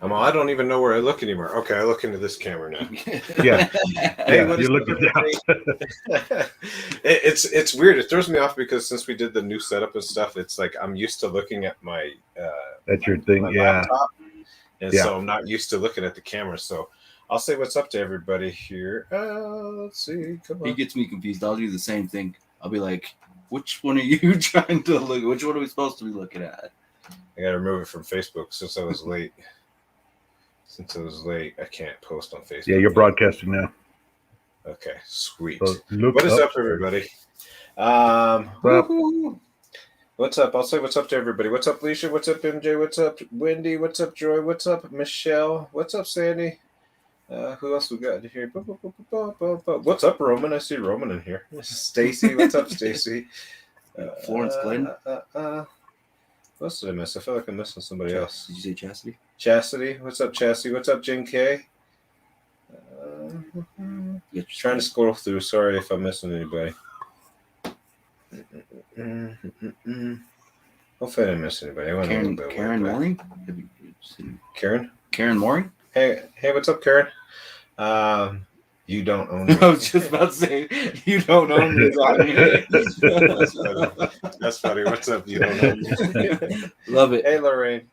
I don't even know where I look anymore. Okay, I look into this camera now. Yeah. Hey, what is you're looking down. It's weird. It throws me off because since we did the new setup and stuff, it's like I'm used to looking at my That's your thing. my Yeah. laptop, and Yeah. so I'm not used to looking at the camera. So I'll say what's up to everybody here. Let's see. Come He on. gets me confused. I'll do the same thing. I'll be like, which one are you trying to look? Which one are we supposed to be looking at? I gotta remove it from Facebook since I was late. I can't post on Facebook. Yeah, you're broadcasting now. Okay, sweet. So What is up, everybody? Well, What's up? I'll say what's up to everybody. What's up, Alicia? What's up, MJ? What's up, Wendy? What's up, Joy? What's up, Michelle? What's up, Sandy? Who else we got here? What's up, Roman? I see Roman in here. Stacy, what's up, Stacy? Florence Glenn. What else did I miss? I feel like I'm missing somebody else. Did you say Chastity? Chastity, what's up, Chastity? What's up, Jen K? Trying to scroll through. Sorry if I'm missing anybody. Hopefully I didn't miss anybody. I want Karen Mooring? Karen Mooring? Hey, what's up, Karen? You don't own me. I was just about to say, you don't own me. That's funny. What's up? You don't own me. Love it. Hey, Lorraine.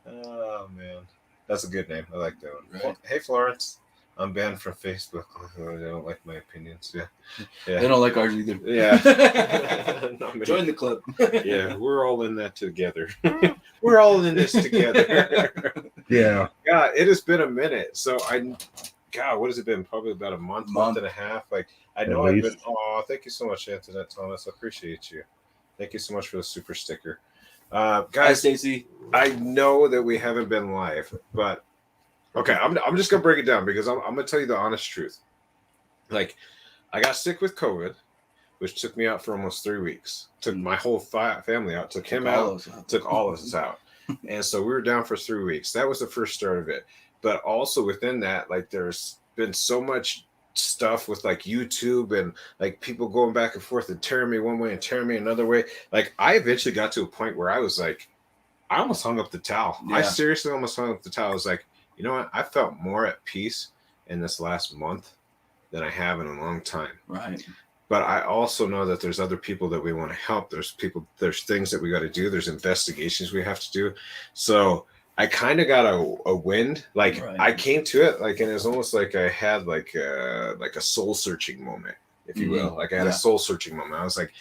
Oh, man. That's a good name. I like that one. Right. Hey, Florence. I'm banned from Facebook. They don't like my opinions. Yeah. They don't like ours either. Yeah. Join the club. Yeah, we're all in that together. We're all in this together. yeah. Yeah, it has been a minute. So God, what has it been? Probably about a month and a half. Like I know I've been. Oh, thank you so much, Antoinette Thomas. I appreciate you. Thank you so much for the super sticker, guys. Hi, Stacy. I know that we haven't been live, but okay, I'm just gonna break it down because I'm gonna tell you the honest truth. Like, I got sick with COVID, which took me out for almost 3 weeks. Took my whole family out. Took him out. Took all of us out. And so we were down for 3 weeks. That was the first start of it. But also within that, like, there's been so much stuff with like YouTube and like people going back and forth and tearing me one way and tearing me another way. Like, I eventually got to a point where I was like, I almost hung up the towel. Yeah. I seriously almost hung up the towel. I was like, you know what? I felt more at peace in this last month than I have in a long time. Right. But I also know that there's other people that we want to help. There's things that we got to do. There's investigations we have to do. So I kind of got a wind. Like, right. I came to it like, and it was almost like I had like a soul searching moment, if you will. Like I had a soul searching moment. I was like,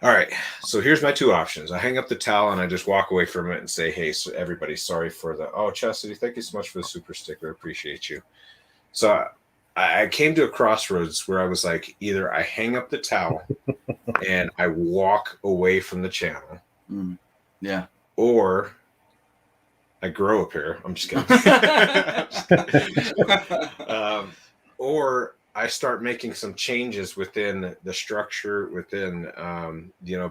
all right, so here's my two options. I hang up the towel and I just walk away from it and say, hey, so everybody, sorry for Chastity, thank you so much for the super sticker. I appreciate you. So I came to a crossroads where I was like, either I hang up the towel and I walk away from the channel. Yeah. Or I grow a pair. I'm just kidding. Or I start making some changes within the structure, within,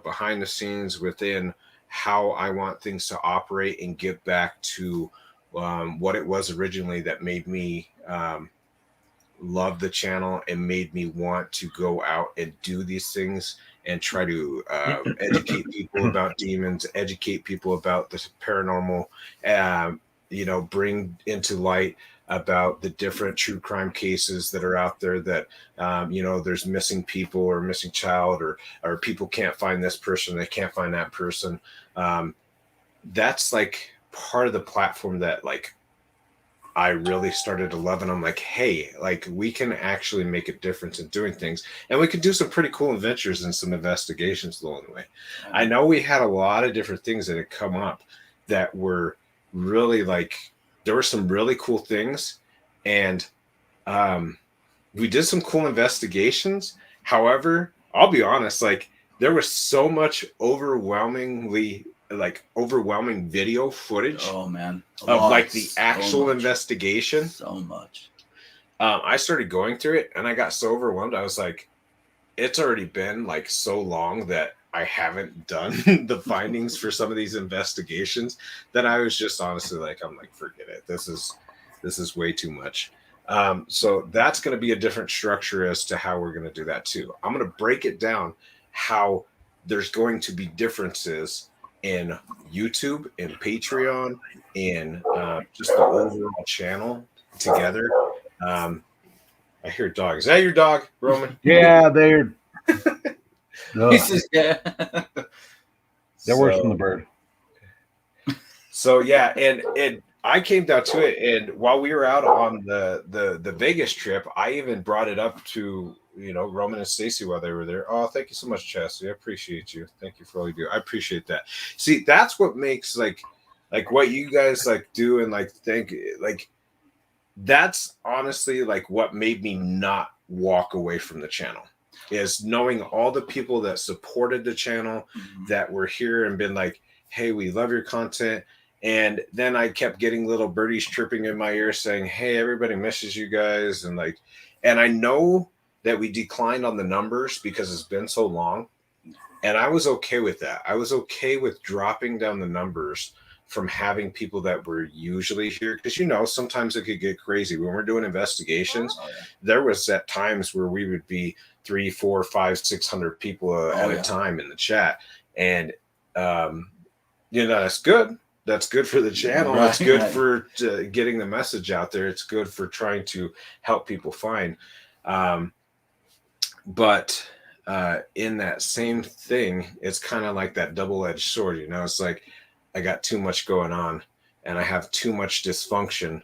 behind the scenes, within how I want things to operate and get back to what it was originally that made me love the channel and made me want to go out and do these things and try to educate people about demons, educate people about the paranormal, bring into light about the different true crime cases that are out there that, there's missing people or missing child or people can't find this person. They can't find that person. That's like part of the platform that like I really started to love. And I'm like, hey, like we can actually make a difference in doing things. And we could do some pretty cool adventures and some investigations along the way. I know we had a lot of different things that had come up that were really like, there were some really cool things, and we did some cool investigations. However, I'll be honest, like there was so much overwhelming video footage. Oh man, of like the actual investigation. So much. I started going through it, and I got so overwhelmed. I was like, it's already been like so long that I haven't done the findings for some of these investigations that I was just honestly like, I'm like, forget it. This is way too much. So that's going to be a different structure as to how we're going to do that too. I'm going to break it down how there's going to be differences in YouTube, in Patreon, in just the overall channel together. I hear dog. Is that your dog, Roman? Yeah, they're He says, yeah. they're worse than the bird. So yeah, and I came down to it, and while we were out on the Vegas trip, I even brought it up to Roman and Stacy while they were there. Oh, thank you so much, Chastity. I appreciate you. Thank you for all you do. I appreciate that. See, that's what makes like what you guys like do and like think like that's honestly like what made me not walk away from the channel is knowing all the people that supported the channel that were here and been like, hey, we love your content. And then I kept getting little birdies chirping in my ear saying, hey, everybody misses you guys. And like, and I know that we declined on the numbers because it's been so long. And I was okay with that. I was okay with dropping down the numbers from having people that were usually here. Because, sometimes it could get crazy. When we're doing investigations, there was at times where we would be 300, 400, 500, 600 people at a time in the chat. And, that's good. That's good for the channel. That's good for getting the message out there. It's good for trying to help people find. But in that same thing, it's kind of like that double-edged sword. It's like I got too much going on and I have too much dysfunction.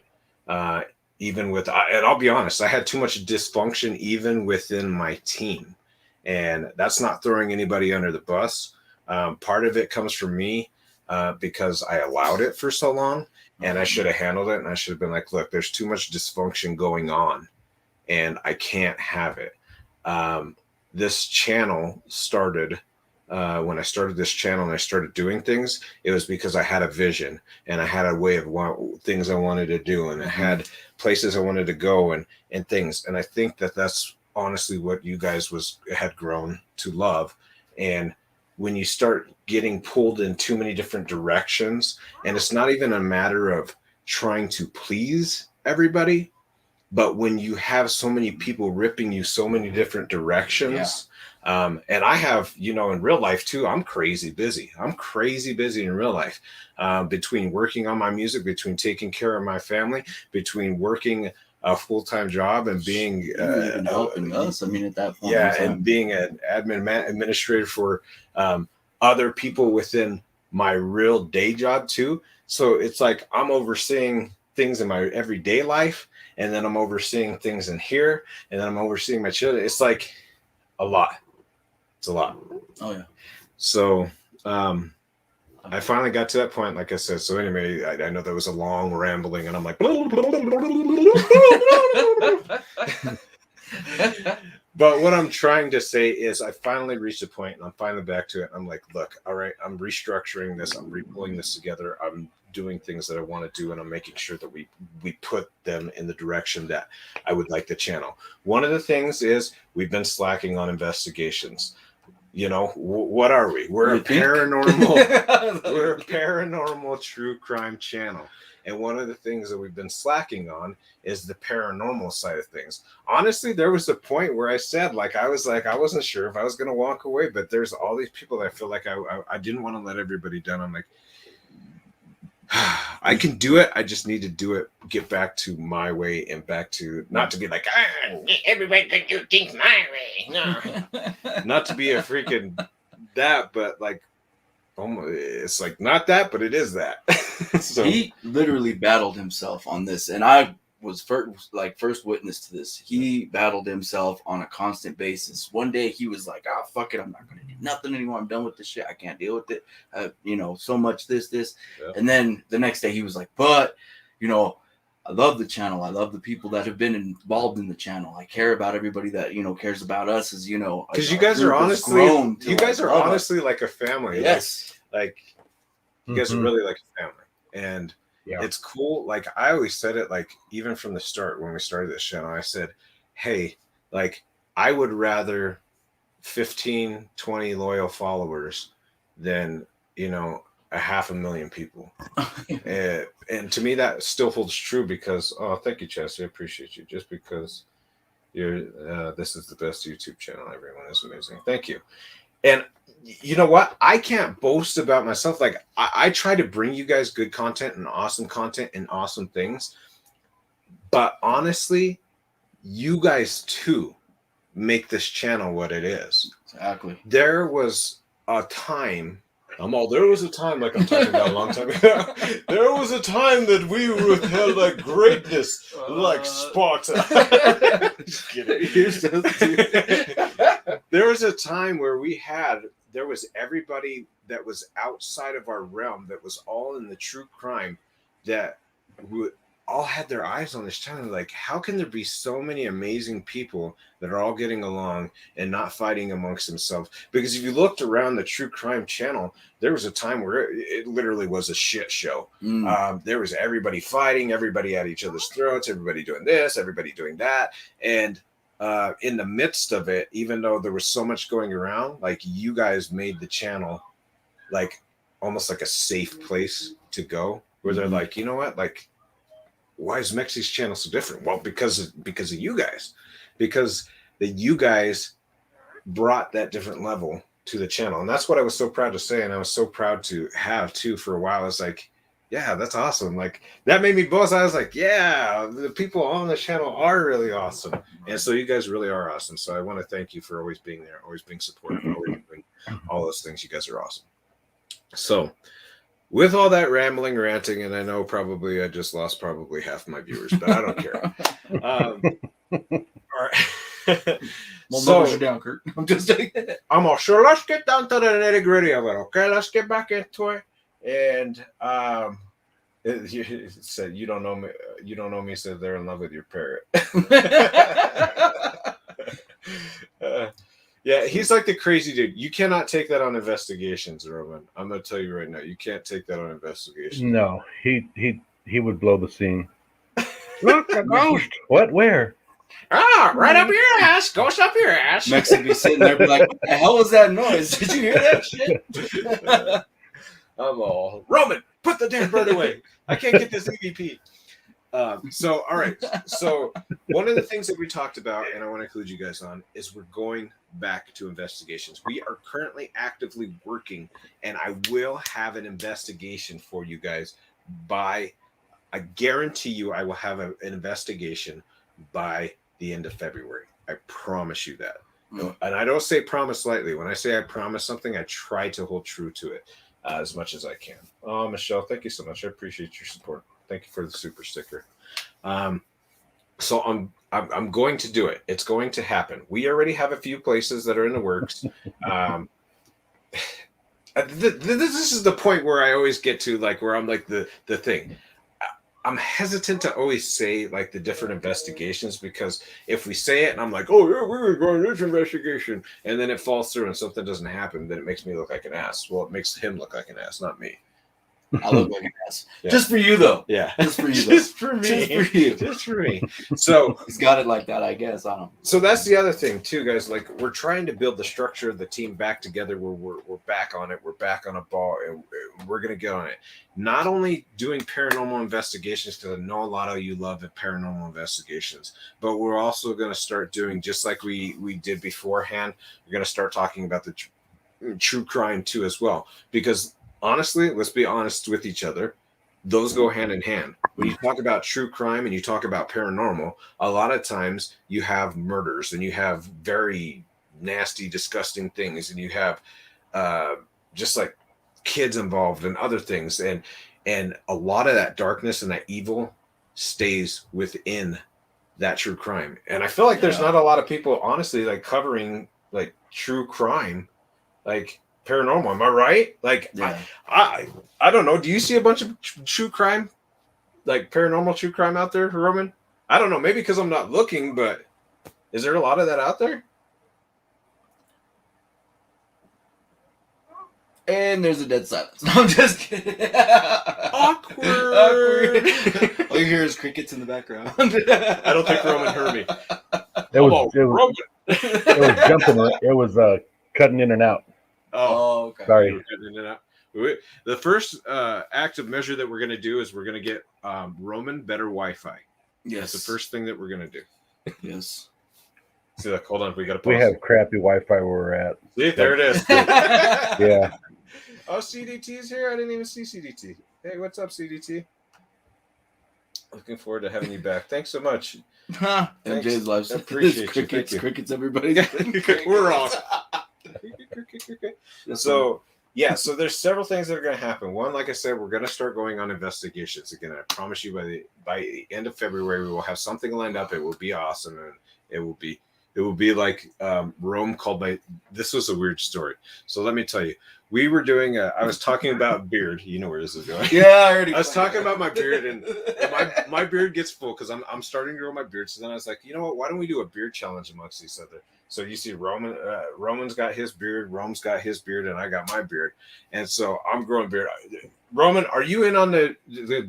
Even with, and I'll be honest, I had too much dysfunction even within my team. And that's not throwing anybody under the bus. Part of it comes from me. Because I allowed it for so long and I should have handled it. And I should have been like, look, there's too much dysfunction going on and I can't have it. This channel started, when I started this channel and I started doing things, it was because I had a vision and I had a way of things I wanted to do. And I had places I wanted to go and things. And I think that that's honestly what you guys had grown to love. And when you start getting pulled in too many different directions, and it's not even a matter of trying to please everybody, but when you have so many people ripping you so many different directions, and I have, in real life too, I'm crazy busy. I'm crazy busy in real life, between working on my music, between taking care of my family, between working a full-time job and being even helping us. I mean, at that point, and being an administrator for other people within my real day job too. So it's like I'm overseeing things in my everyday life, and then I'm overseeing things in here, and then I'm overseeing my children. It's like a lot. It's a lot. Oh yeah. So I finally got to that point, like I said. So anyway, I know that was a long rambling, and I'm like, but what I'm trying to say is I finally reached a point and I'm finally back to it. I'm like, look, all right, I'm restructuring this. I'm pulling this together. I'm doing things that I want to do, and I'm making sure that we put them in the direction that I would like the channel. One of the things is we've been slacking on investigations. What are we? We're a paranormal. We're a paranormal true crime channel. And one of the things that we've been slacking on is the paranormal side of things. Honestly, there was a point where I said, I wasn't sure if I was going to walk away, but there's all these people that I feel like I didn't want to let everybody down. I'm like, I can do it. I just need to do it, get back to my way and back to not to be like, everybody can do things my way. No. Not to be a freaking that, but like, it's like not that, but it is that. So he literally battled himself on this, and I was first witness to this. He battled himself on a constant basis. One day he was like, "Ah, fuck it, I'm not gonna do nothing anymore. I'm done with this shit. I can't deal with it. So much this." Yeah. And then the next day he was like, "But, I love the channel. I love the people that have been involved in the channel. I care about everybody that cares about us. As because you guys are honestly like a family. Yes, like you guys are really like a family, and it's cool. Like I always said it, like even from the start when we started this channel, I said, "Hey, like I would rather 15, 20 loyal followers than 500,000 people." And to me that still holds true because thank you, Chelsea, I appreciate you. Just because you're this is the best YouTube channel, everyone is amazing, thank you. And you know what? I can't boast about myself. Like I try to bring you guys good content and awesome things. But honestly, you guys too make this channel what it is. Exactly. There was a time. There was a time, like I'm talking about a long time ago. There was a time that we withheld like greatness, like Sparta. Just kidding. You're so stupid. There was a time where there was everybody that was outside of our realm that was all in the true crime that would all had their eyes on this channel. Like, how can there be so many amazing people that are all getting along and not fighting amongst themselves? Because if you looked around the true crime channel, there was a time where it literally was a shit show. There was everybody fighting, everybody at each other's throats, everybody doing this, everybody doing that. And in the midst of it, even though there was so much going around, like, you guys made the channel like almost like a safe place to go, where they're like, you know what, like, why is Mekcee's channel so different? Well, because of you guys, because you guys brought that different level to the channel. And that's what I was so proud to say. And I was so proud to have too for a while. I was like, yeah, that's awesome. Like, that made me boast. I was like, yeah, the people on the channel are really awesome. And so you guys really are awesome. So I want to thank you for always being there, always being supportive, always doing all those things. You guys are awesome. So with all that rambling, ranting, and I know probably I just lost probably half my viewers, but I don't care. All right. Well, numbers are down, Kurt. I'm just saying. Sure. Let's get down to the nitty gritty of it. Okay, let's get back into it. And it said, "You don't know me. You don't know me." Said they're in love with your parrot. Yeah, he's like the crazy dude. You cannot take that on investigations, Roman. I'm gonna tell you right now. You can't take that on investigations. No, he would blow the scene. Look, a ghost. What? Where? Right up your ass. Ghost up your ass. Mekcee be sitting there, be like, "What the hell was that noise? Did you hear that shit?" I'm all, Roman, put the damn bird away. I can't get this EVP. So, all right. So, one of the things that we talked about, and I want to include you guys on, is we're going back to investigations. We are currently actively working, and I will have an investigation for you guys I guarantee you, I will have an investigation by the end of February. I promise you that. And I don't say promise lightly. When I say I promise something, I try to hold true to it as much as I can. Oh, Michelle, thank you so much. I appreciate your support. Thank you for the super sticker. So I'm going to do it. It's going to happen. We already have a few places that are in the works. This is the point where I always get to, like, where I'm like the thing. I'm hesitant to always say like the different investigations, because if we say it and I'm like, oh yeah, we're going to this investigation, and then it falls through and something doesn't happen, then it makes me look like an ass. Well, it makes him look like an ass, not me. I look like an ass. Yeah. Just for you, though. Yeah. Just for you, though. Just for me. Just for you. Just for me. So he's got it like that, I guess. I don't know. So that's the other thing too, guys. Like, we're trying to build the structure of the team back together, where we're back on it. We're back on a ball, and we're gonna get on it. Not only doing paranormal investigations, because I know a lot of you love paranormal investigations, but we're also gonna start doing, just like we did beforehand. We're gonna start talking about the true crime too, as well, because honestly, let's be honest with each other. Those go hand in hand. When you talk about true crime and you talk about paranormal, a lot of times you have murders and you have very nasty, disgusting things, and you have just like kids involved and other things. And a lot of that darkness and that evil stays within that true crime. And I feel like there's not a lot of people, honestly, like covering like true crime, like paranormal. Am I right? Like, yeah. I don't know. Do you see a bunch of true crime, like paranormal true crime out there, Roman? I don't know. Maybe because I'm not looking, but is there a lot of that out there? And there's a dead silence. No, I'm just kidding. Awkward. All you hear is crickets in the background. I don't think Roman heard me. It was jumping. It was cutting in and out. Oh, okay. Sorry. The first active measure that we're going to do is we're going to get Roman better Wi-Fi. Yes. That's the first thing that we're going to do. Yes. See, like, hold on, we got to pause. We have crappy Wi-Fi where we're at. See, there it is. Yeah. Oh, CDT's here. I didn't even see CDT. Hey, what's up, CDT? Looking forward to having you back. Thanks so much. MJ's life. Appreciate you. Crickets, Thank you. crickets, everybody. We're on. So, yeah, so there's several things that are going to happen. One, like I said, we're going to start going on investigations again. I promise you, by the end of February, we will have something lined up. It will be awesome, and it will be like Rome called my. This was a weird story. So let me tell you, we were doing. I was talking about beard. You know where this is going. Yeah, I already. I was talking about my beard, and my beard gets full because I'm starting to grow my beard. So then I was like, you know what? Why don't we do a beard challenge amongst each other? So you see, Roman's got his beard, Rome's got his beard, and I got my beard, and so I'm growing beard. Roman, are you in on the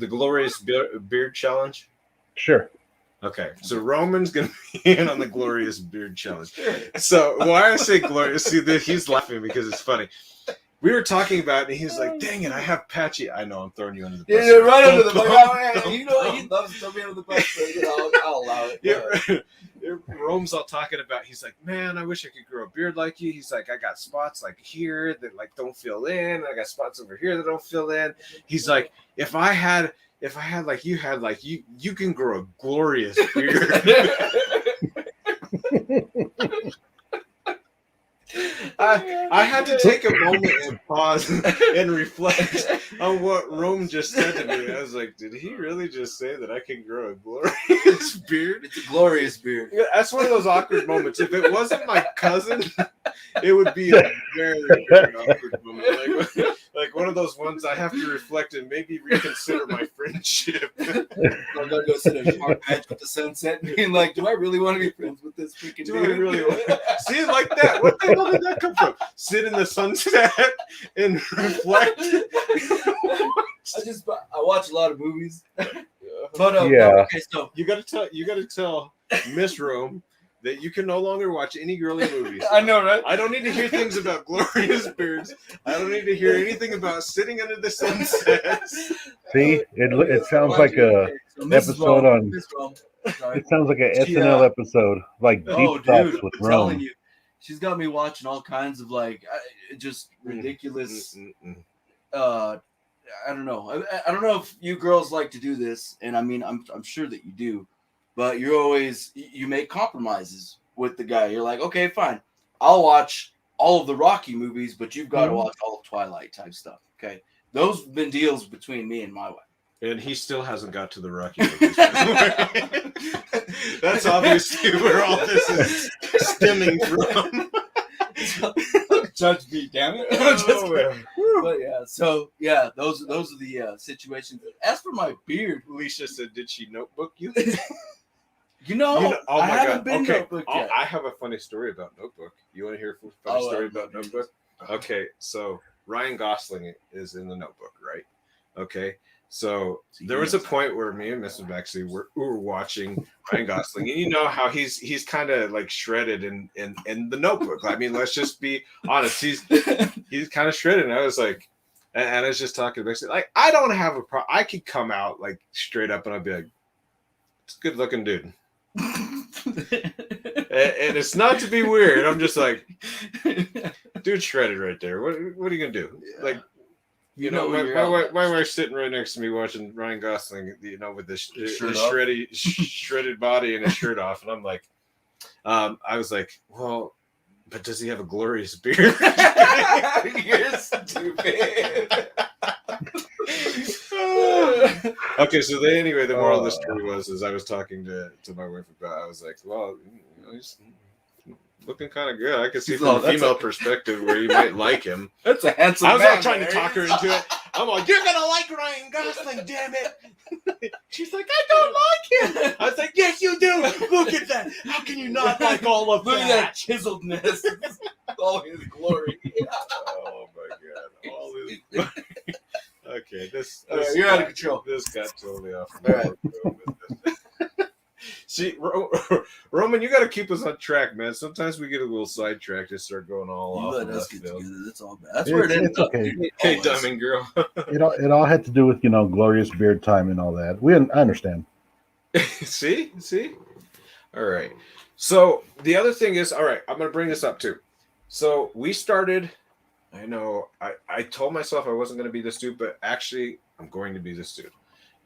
glorious beard challenge? Sure. Okay, so Roman's gonna be in on the glorious beard challenge. So why I say glorious? See, he's laughing because it's funny. We were talking about it, and he's like, "Dang it, I have patchy." I know I'm throwing you under the bus. Yeah, right under the bus. You know he loves to throw me under the bus, so I'll allow it. Yeah. Rome's all talking about. He's like, "Man, I wish I could grow a beard like you." He's like, "I got spots like here that like don't fill in. I got spots over here that don't fill in." He's like, "If I had like you had, like you can grow a glorious beard." I had to take a moment and pause and reflect on what Rome just said to me. I was like, did he really just say that I can grow a glorious beard? It's a glorious beard. Yeah, that's one of those awkward moments. If it wasn't my cousin, it would be a very, very awkward moment. Like one of those ones I have to reflect and maybe reconsider my friendship. I'm gonna go sit at a park bench with the sunset and being like, do I really want to be friends with this freaking Do dude? I really want see it like that? What the hell did that come from? Sit in the sunset and reflect. I watch a lot of movies. But Yeah. okay, so You gotta tell Miss Rome that you can no longer watch any girly movies. I know, right? I don't need to hear things about glorious beards. I don't need to hear anything about sitting under the sunset. See, it sounds like a episode on. It sounds like an SNL episode, like Deep Thoughts with I'm telling Rome. you, she's got me watching all kinds of like just ridiculous. I don't know. I don't know if you girls like to do this, and I mean, I'm sure that you do, but you make compromises with the guy. You're like, okay, fine, I'll watch all of the Rocky movies, but you've got to watch all of Twilight type stuff. Okay, those have been deals between me and my wife. And he still hasn't got to the Rocky movies. That's obviously where all this is stemming from. Judge me, damn it. But yeah, so yeah, those are the situations. As for my beard, Alicia said, "Did she notebook you?" I haven't been notebook yet. I have a funny story about Notebook. You want to hear a funny story about Notebook? Okay, so Ryan Gosling is in the Notebook, right? Okay, so there was a point where me and Mrs. Mekcee were watching Ryan Gosling, and you know how he's kind of like shredded in the Notebook. I mean, let's just be honest. He's kind of shredded. And I was like, and I was just talking to Mekcee, like, I don't have a problem. I could come out like straight up, and I'd be like, it's a good looking dude. And it's not to be weird. I'm just like, dude, shredded right there. What are you gonna do? Yeah. Like, you know, my wife's sitting right next to me watching Ryan Gosling, you know, with this shredded body and his shirt off, and I'm like, I was like, well, but does he have a glorious beard? You're stupid. Okay, so anyway, the moral of the story was, I was talking to my wife about, I was like, well, you know, he's looking kind of good. I could see from a female perspective where you might like him. That's a handsome man. I was all trying to talk her into it. I'm like, you're gonna like Ryan Gosling, damn it. She's like, I don't like him. I was like, yes, you do. Look at that. How can you not like all of that? Look at that chiseledness. All his glory. Oh my god. All his glory. Okay, this you're out of control. This got totally off. See, Roman, you got to keep us on track, man. Sometimes we get a little sidetracked and start going all off. Let us get together. That's all bad. That's where it ends up. Okay, Diamond Girl. It all had to do with, you know, glorious beard time and all that. I understand. See. All right. So the other thing is, all right, I'm going to bring this up too. So we started, I know I told myself I wasn't going to be this dude, but actually I'm going to be this dude.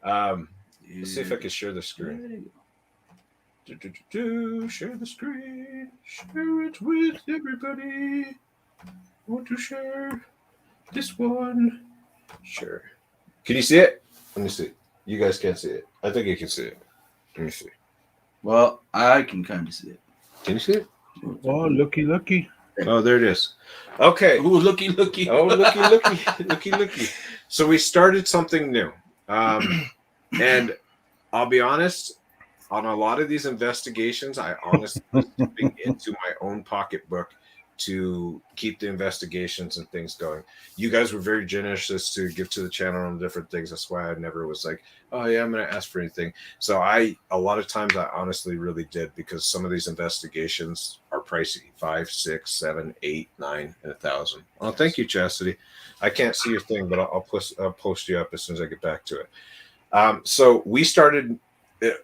Let's see if I can share the screen. Share the screen. Share it with everybody. Want to share this one? Sure. Can you see it? Let me see. You guys can't see it. I think you can see it. Let me see. Well, I can kind of see it. Can you see it? Oh, looky. Oh, there it is. Okay. Ooh, looky. Oh, looky. So we started something new. And I'll be honest, on a lot of these investigations, I honestly was dipping into my own pocketbook to keep the investigations and things going. You guys were very generous to give to the channel and different things. That's why I never was like, oh yeah, I'm going to ask for anything. So a lot of times I honestly really did, because some of these investigations are pricey, 5, 6, 7, 8, 9, and 1,000. Oh, thank you, Chastity. I can't see your thing, but I'll post you up as soon as I get back to it. So we started,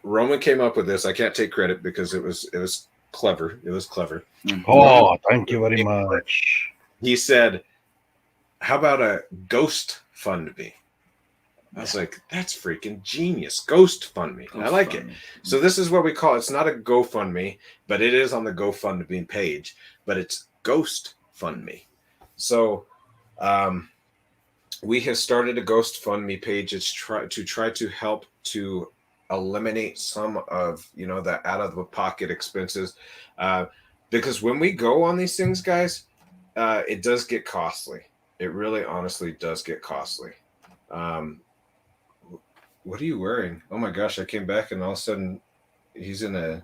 Roman came up with this. I can't take credit because it was clever. It was clever. Oh, thank you very much. He said, how about a ghost fund me? I was like, that's freaking genius. Ghost fund me. I like it. So this is what we call it. It's not a GoFundMe, but it is on the GoFundMe page, but it's Ghost Fund Me. So we have started a Ghost Fund Me page. It's try to help to eliminate some of the out of the pocket expenses, because when we go on these things, guys, it does get costly. It really honestly does get costly. What are you wearing? Oh my gosh, I came back and all of a sudden he's in a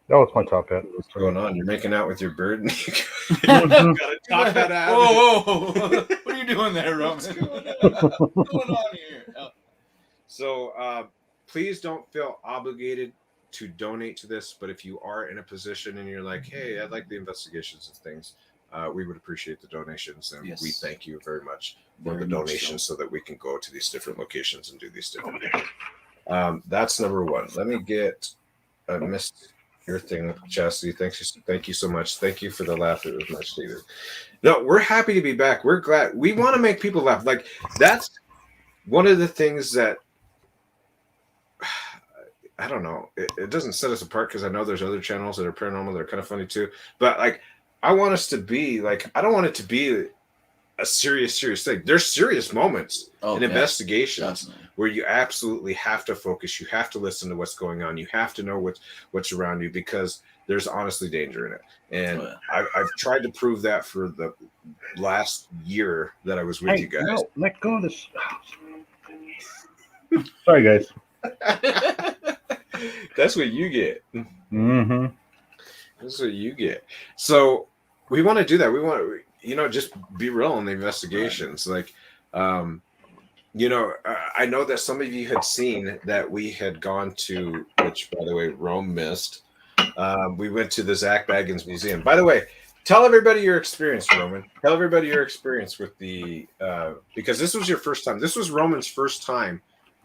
Oh, it's my top hat. what's going on? You're making out with your bird and you got a top hat out. Whoa. What are you doing there, Roman? What's going on here? So please don't feel obligated to donate to this, but if you are in a position and you're like, hey, I'd like the investigations of things, we would appreciate the donations, and we thank you very much for the donations so that we can go to these different locations and do these different things. That's number one. Let me get missed your thing, Chastity. Thank you so much. Thank you for the laugh. It was much needed. No, we're happy to be back. We're glad. We want to make people laugh. Like, that's one of the things that I don't know. It doesn't set us apart, because I know there's other channels that are paranormal that are kind of funny too. But like, I want us to be like, I don't want it to be a serious thing. There's serious moments in investigations where you absolutely have to focus. You have to listen to what's going on. You have to know what's around you, because there's honestly danger in it. And I've tried to prove that for the last year that I was with you guys. No, let go of this. Sorry, guys. That's what you get. Mm-hmm. That's what you get. So we want to do that. We want to, just be real in the investigations. Like, I know that some of you had seen that we had gone to, which by the way, Rome missed. We went to the Zach Baggins Museum. By the way, tell everybody your experience, Roman. Tell everybody your experience with the, because this was your first time. This was Roman's first time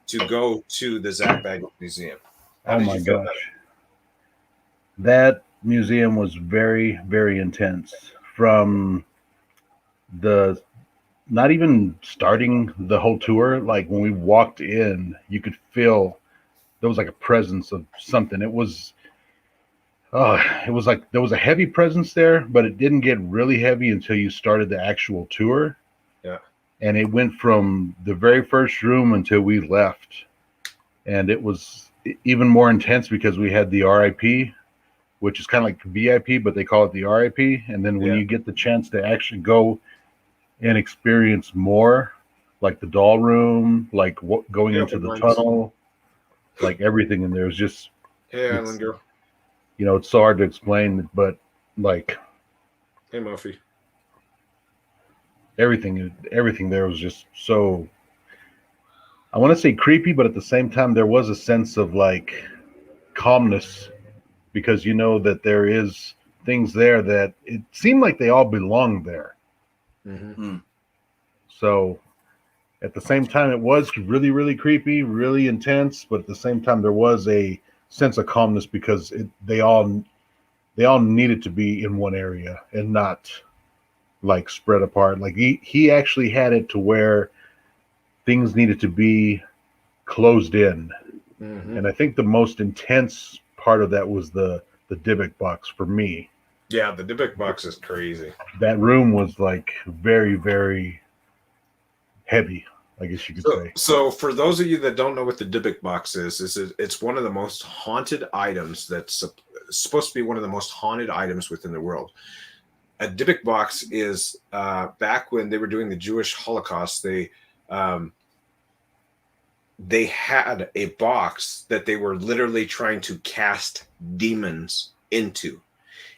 to go to the Zach Baggins Museum. Oh my gosh. That museum was very, very intense. From the not even starting the whole tour, like when we walked in, you could feel there was like a presence of something. It was like there was a heavy presence there, but it didn't get really heavy until you started the actual tour. Yeah. And it went from the very first room until we left. And it was even more intense because we had the RIP, which is kind of like VIP, but they call it the RIP. And then when you get the chance to actually go and experience more, like the doll room, like going into the tunnel, like everything in there is just. Hey, Island Girl. It's so hard to explain, but like. Hey, Murphy. Everything there was just so. I want to say creepy, but at the same time, there was a sense of like calmness, because that there is things there that it seemed like they all belonged there. Mm-hmm. So at the same time, it was really, really creepy, really intense, but at the same time, there was a sense of calmness because they all they all needed to be in one area and not like spread apart. Like he actually had it to where things needed to be closed in. Mm-hmm. And I think the most intense part of that was the Dybbuk box for me. Yeah, the Dybbuk box is crazy. That room was like very, very heavy, I guess you could say. So for those of you that don't know what the Dybbuk box is it's one of the most haunted items that's supposed to be one of the most haunted items within the world. A Dybbuk box is back when they were doing the Jewish Holocaust, they had a box that they were literally trying to cast demons into.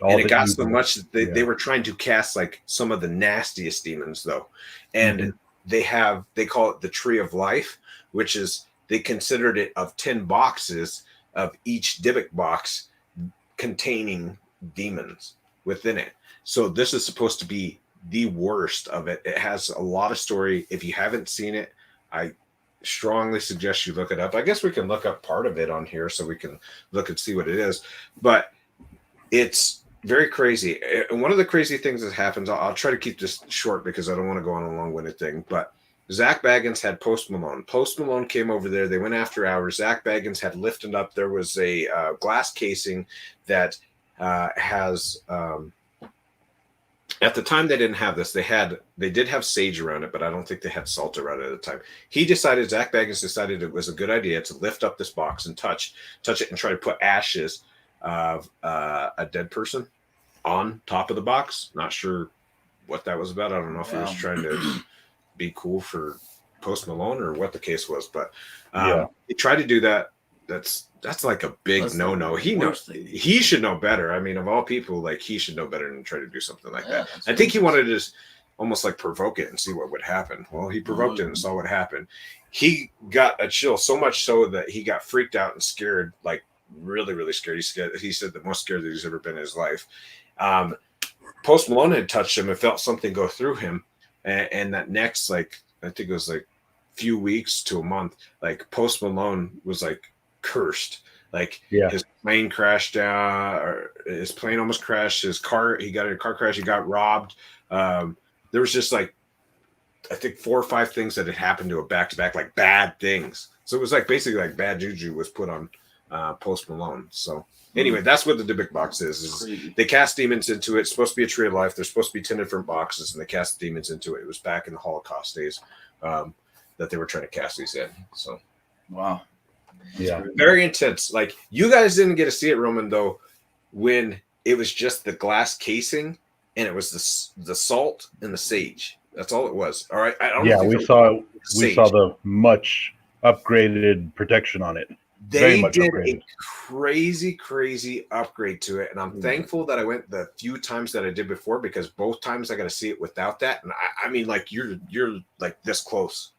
And it got so much that they were trying to cast like some of the nastiest demons though. And they call it the Tree of Life, which is, they considered it of 10 boxes of each Dybbuk box containing demons within it. So this is supposed to be the worst of it. It has a lot of story. If you haven't seen it, I strongly suggest you look it up. I guess we can look up part of it on here so we can look and see what it is. But it's very crazy. And one of the crazy things that happens, I'll try to keep this short because I don't want to go on a long-winded thing, but Zach Baggins had Post Malone. Post Malone came over there. They went after hours. Zach Baggins had lifted up. There was a glass casing that has... at the time, they didn't have this. They did have sage around it, but I don't think they had salt around it at the time. Zach Baggins decided it was a good idea to lift up this box and touch it and try to put ashes of a dead person on top of the box. Not sure what that was about. I don't know if he was trying to be cool for Post Malone or what the case was, but he tried to do that. That's like a big no-no. He should know better. I mean, of all people, like, he should know better than try to do something like that. I think he wanted to just almost like provoke it and see what would happen. Well, he provoked it and saw what happened. He got a chill, so much so that he got freaked out and scared, like really, really scared. He said the most scared that he's ever been in his life. Post Malone had touched him and felt something go through him. And that next, like, I think it was like few weeks to a month, like Post Malone was like cursed. Like his plane crashed down, or his plane almost crashed. He got in a car crash. He got robbed. There was just like, I think 4 or 5 things that had happened to him back to back, like bad things. So it was like basically like bad juju was put on Post Malone. So anyway, that's what the Dybbuk box is they cast demons into it. It's supposed to be a tree of life. There's supposed to be 10 different boxes, and they cast demons into it. It was back in the Holocaust days that they were trying to cast these in. So wow. Yeah, very intense. Like, you guys didn't get to see it, Roman, though, when it was just the glass casing and it was the salt and the sage. That's all it was. All right. We saw the much upgraded protection on it. They did a crazy upgrade to it, and I'm thankful that I went the few times that I did before, because both times I got to see it without that. And I mean, like, you're like this close.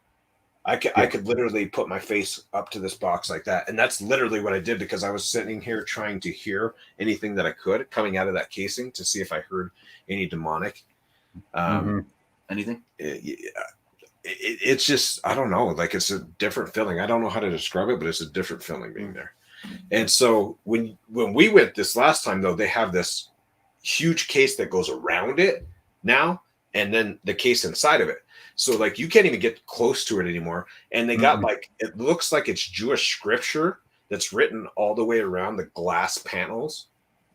I could literally put my face up to this box like that. And that's literally what I did, because I was sitting here trying to hear anything that I could coming out of that casing to see if I heard any demonic. Anything? It's just, I don't know. Like, it's a different feeling. I don't know how to describe it, but it's a different feeling being there. And so when we went this last time, though, they have this huge case that goes around it now, and then the case inside of it. So, like, you can't even get close to it anymore. And they got, like, it looks like it's Jewish scripture that's written all the way around the glass panels.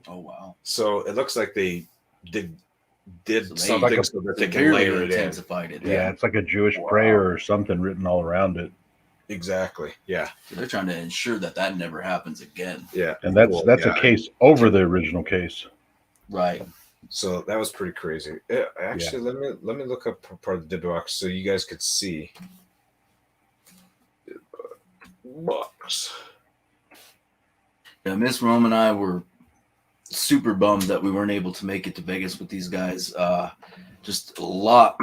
Oh, wow. So it looks like they did something like so that they can layer it in. Yeah, it's like a Jewish prayer or something written all around it. Exactly. Yeah. So they're trying to ensure that never happens again. Yeah. And that's a case over the original case. Right. So that was pretty crazy. Actually, let me look up part of the Dybbuk box so you guys could see. Box. Yeah, Miss Rome and I were super bummed that we weren't able to make it to Vegas with these guys. Just a lot,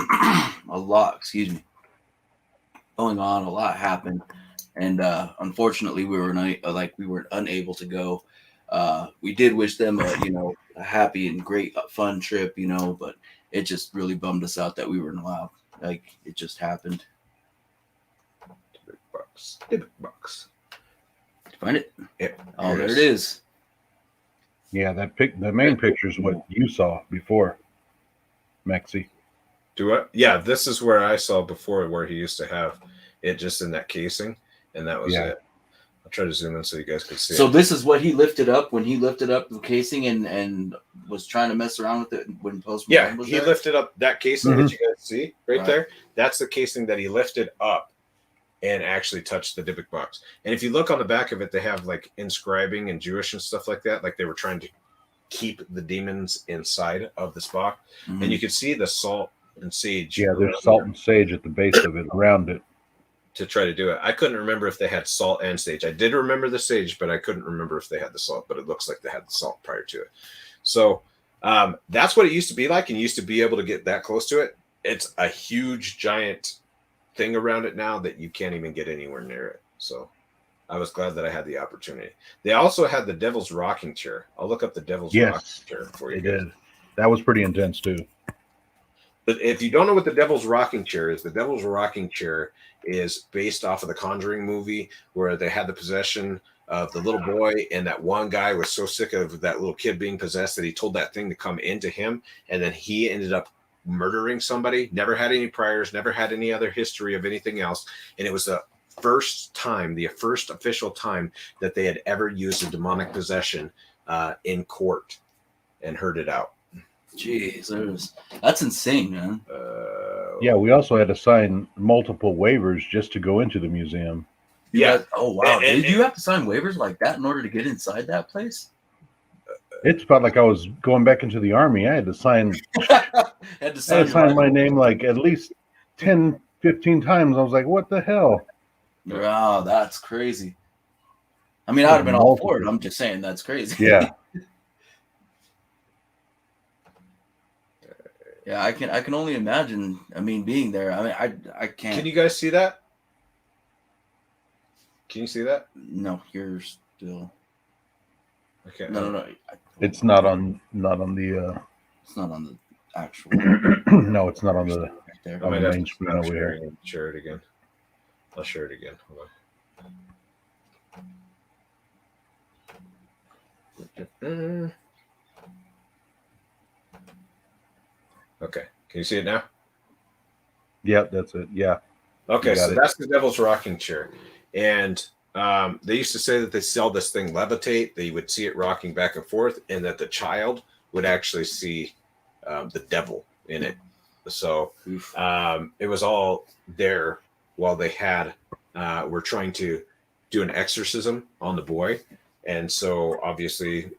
excuse me, going on. A lot happened, and unfortunately, we were unable to go. We did wish them a happy and great fun trip, but it just really bummed us out that we weren't allowed. Like, it just happened. Dybbuk box. Find it? Yep. Oh, there it is. Yeah, the main picture is what you saw before, Mekcee. Do what? Yeah, this is where I saw before, where he used to have it just in that casing, and that was it. I'll try to zoom in so you guys can see. So this is what he lifted up when he lifted up the casing and was trying to mess around with it when Post Malone was he there? lifted up that casing that you guys see right there. That's the casing that he lifted up and actually touched the Dybbuk box. And if you look on the back of it, they have like inscribing and Jewish and stuff like that. Like they were trying to keep the demons inside of this box. Mm-hmm. And you can see the salt and sage. Yeah, there's salt and sage at the base of it, around it. To try to do it. I couldn't remember if they had salt and sage. I did remember the sage, but I couldn't remember if they had the salt, but it looks like they had the salt prior to it. So that's what it used to be like, and you used to be able to get that close to it. It's a huge, giant thing around it now that you can't even get anywhere near it. So I was glad that I had the opportunity. They also had the Devil's Rocking Chair. I'll look up the Devil's Rocking Chair for you. They did. That was pretty intense too. But if you don't know what the Devil's Rocking Chair is, the Devil's Rocking Chair is based off of the Conjuring movie, where they had the possession of the little boy, and that one guy was so sick of that little kid being possessed that he told that thing to come into him, and then he ended up murdering somebody. Never had any priors, never had any other history of anything else, and it was the first official time that they had ever used a demonic possession in court and heard it out. Jeez, that's insane, man. Yeah, we also had to sign multiple waivers just to go into the museum. Oh, wow. Did you have to sign waivers like that in order to get inside that place? It's felt like I was going back into the Army. I had to sign, my name like at least 10, 15 times. I was like, what the hell? Wow, that's crazy. I mean, I'd have been all for it. I'm just saying that's crazy. Yeah. Yeah, I can only imagine. I mean, being there. I mean, I can't. Can you guys see that? Can you see that? No, you're still. Okay. No. It's not on the. It's not on the actual. No, it's not on the. Right on the main screen over here. Share it again. I'll share it again. Hold on. Okay. Can you see it now? Yeah, that's it. Yeah. Okay, so that's the Devil's Rocking Chair. And they used to say that they saw this thing levitate. They would see it rocking back and forth, and that the child would actually see the devil in it. So it was all there while they were trying to do an exorcism on the boy. And so obviously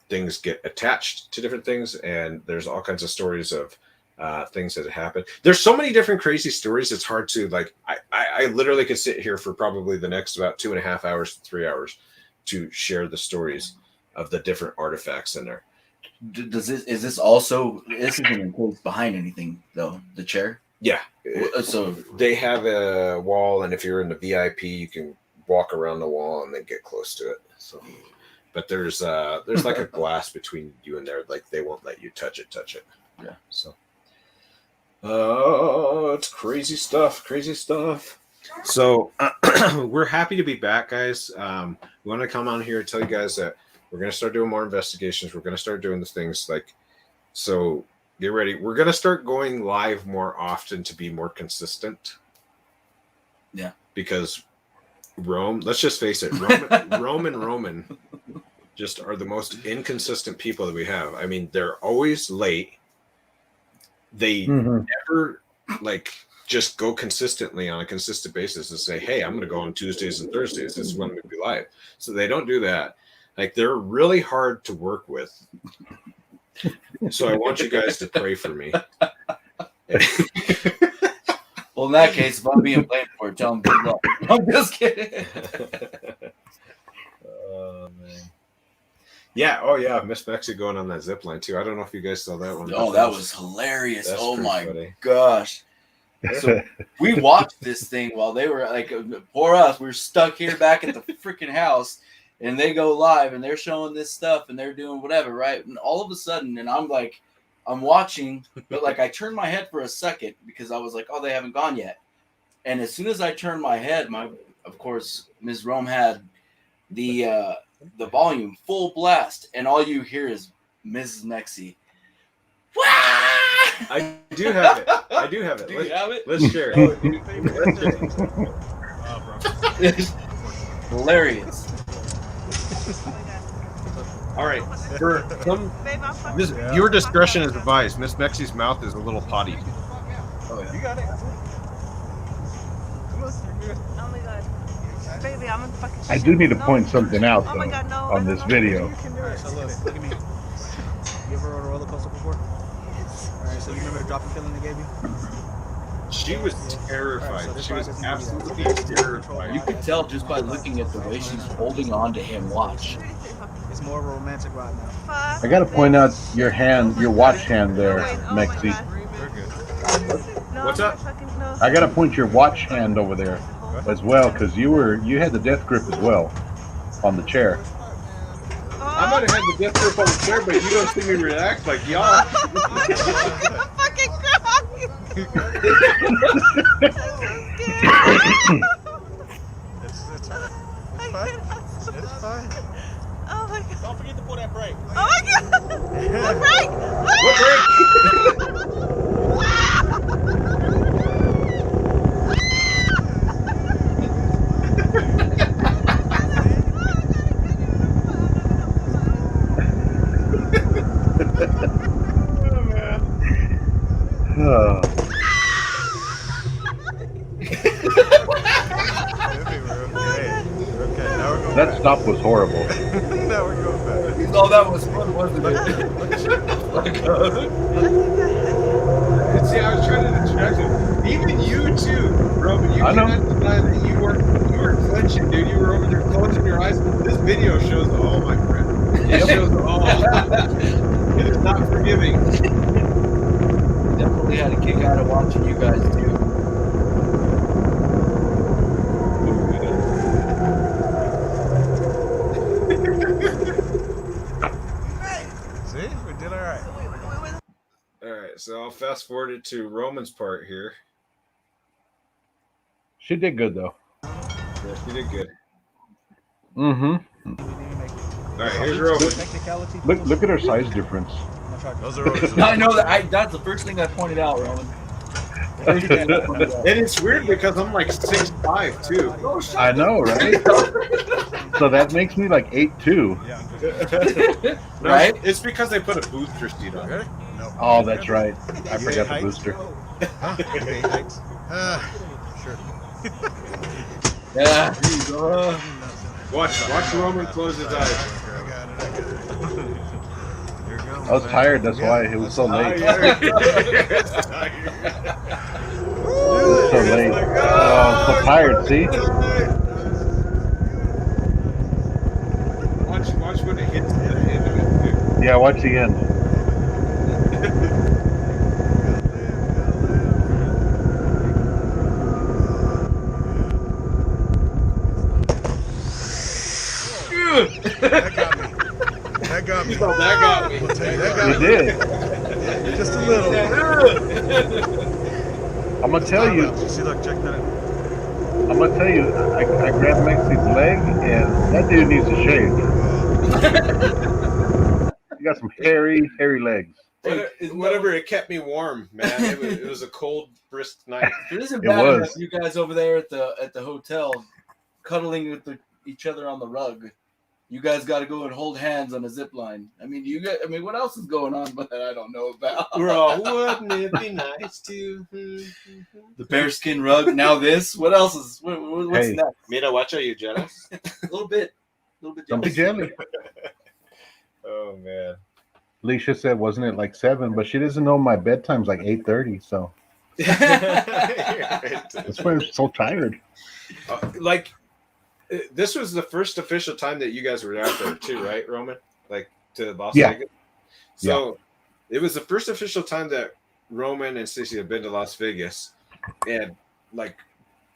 things get attached to different things, and there's all kinds of stories of things that happen. There's so many different crazy stories. It's hard to I literally could sit here for probably the next about 2.5 hours, 3 hours to share the stories of the different artifacts in there. Is this also, this isn't enclosed behind anything though, the chair? Yeah. So they have a wall, and if you're in the VIP, you can walk around the wall and then get close to it. So, but there's like a glass between you and there, like they won't let you touch it. Yeah. So, it's crazy stuff. So we're happy to be back, guys. We want to come on here and tell you guys that we're going to start doing more investigations. We're going to start doing the things so get ready. We're going to start going live more often to be more consistent. Yeah. Because Rome, let's just face it, Roman just are the most inconsistent people that we have. I mean, they're always late. They never just go consistently on a consistent basis and say, hey, I'm going to go on Tuesdays and Thursdays. This is when I'm going to be live. So they don't do that. They're really hard to work with. So I want you guys to pray for me. Well, in that case, if I'm being blamed for it, tell them good luck. I'm just kidding. Oh, man. Yeah. Oh, yeah. Miss Mekcee going on that zip line, too. I don't know if you guys saw that one. Oh, that was hilarious. That's oh, my funny. gosh. So we watched this thing while they were poor us. We were stuck here back at the freaking house, and they go live, and they're showing this stuff, and they're doing whatever, right? And all of a sudden, and I'm watching, but I turned my head for a second because I was like, oh, they haven't gone yet. And as soon as I turned my head, of course, Ms. Rome had the the volume full blast, and all you hear is Mrs. Mekcee. I do have it. I do have it. Do you have it? Let's share it. Oh, dude. It's hilarious. All right. For some, viewer discretion is advised. Miss Mekcee's mouth is a little potty. Oh, yeah. You got it. Oh my god. Baby, I'm in fucking I do need to point something out Oh my though god, no. on this video. Alright, so look at me. You ever rode a roller coaster before? Alright, so you remember the dropping feeling they gave you? She was terrified. She was absolutely terrified. You could tell just by looking at the way she's holding on to him. Watch. It's more of a romantic ride now. I gotta point out your hand, your watch hand there, Mekcee. What's up? I gotta point your watch hand over there as well, because you had the death grip as well on the chair. I might have had the death grip on the chair, but you don't see me react like y'all. Fucking crying. It's fine. It's fine. Oh my god. Don't forget to pull that brake. Oh my god. What break? What That stop was horrible. Now we're going back. Oh, that was fun, wasn't it? See, I was trying to distract him. Even you too, Roman. You I know. cannot deny that you were clenching, dude. You were over there closing your eyes. This video shows all, my friend. It shows all. It is not forgiving. Definitely had a kick out of watching you guys too. See? We did alright. All right, so I'll fast forward it to Roman's part here. She did good though. Yeah, she did good. Mm-hmm. All right, here's Roman. Technicality. Look at her size difference. Those are always I know that. That's the first thing I pointed out, Roman. First thing I pointed out. And it's weird because I'm like 6'5" too. I know, right? So that makes me like 8'2". Yeah. No, Right? It's because they put a booster seat on. Ready? No. Oh, that's right. I forgot the booster. Huh? Sure. Yeah. Watch Roman close his eyes. I got it. Here goes. I was tired, that's why it was so late. So late. Oh, I'm so tired, see? Watch when it hits the end of it. Yeah, watch the end. That got me. That got me. That got me. I'll tell you, that You got me. did. Just a little. I'm gonna tell you. See, look, check that out. I'm gonna tell you. I grabbed Mekcee's leg, and that dude needs to shave. You got some hairy legs. Whatever, it kept me warm, man. It was a cold, brisk night. It isn't It bad was. enough you guys over there at the hotel cuddling with each other on the rug. You guys got to go and hold hands on a zip line. I mean, what else is going on but that I don't know about? We're all, wouldn't it be nice to? The bearskin rug. Now this. What else is? What's Hey. next? Mira, watch, are you jealous? A little bit. Don't be jealous. jelly. Oh man. Alicia said, wasn't it like 7? But she doesn't know my bedtime's like 8:30. So that's why I'm so tired. This was the first official time that you guys were out there too, right, Roman? Like to Las Yeah. Vegas. So it was the first official time that Roman and Stacey have been to Las Vegas, and like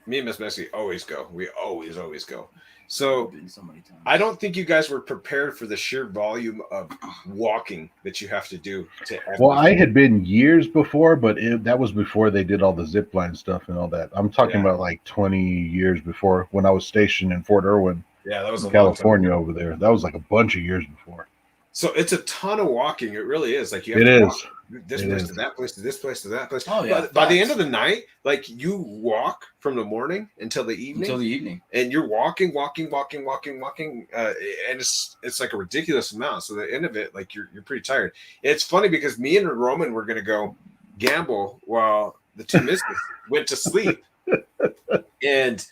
me and Miss Mekcee always go. We always go. So So many times. I don't think you guys were prepared for the sheer volume of walking that you have to do to. Well, I had been years before, but that was before they did all the zip line stuff and all that. I'm talking about like 20 years before when I was stationed in Fort Irwin. Yeah, that was a in long time California ago. over there. That was like a bunch of years before. So it's a ton of walking. It really is. Like you have It to is. walk this It place is. to that place to this place to that place. Oh, yeah, But by the end facts. of the night, like you walk from the morning until the evening. And you're walking, and it's like a ridiculous amount. So the end of it, like you're pretty tired. It's funny because me and Roman were gonna go gamble while the two misses went to sleep, and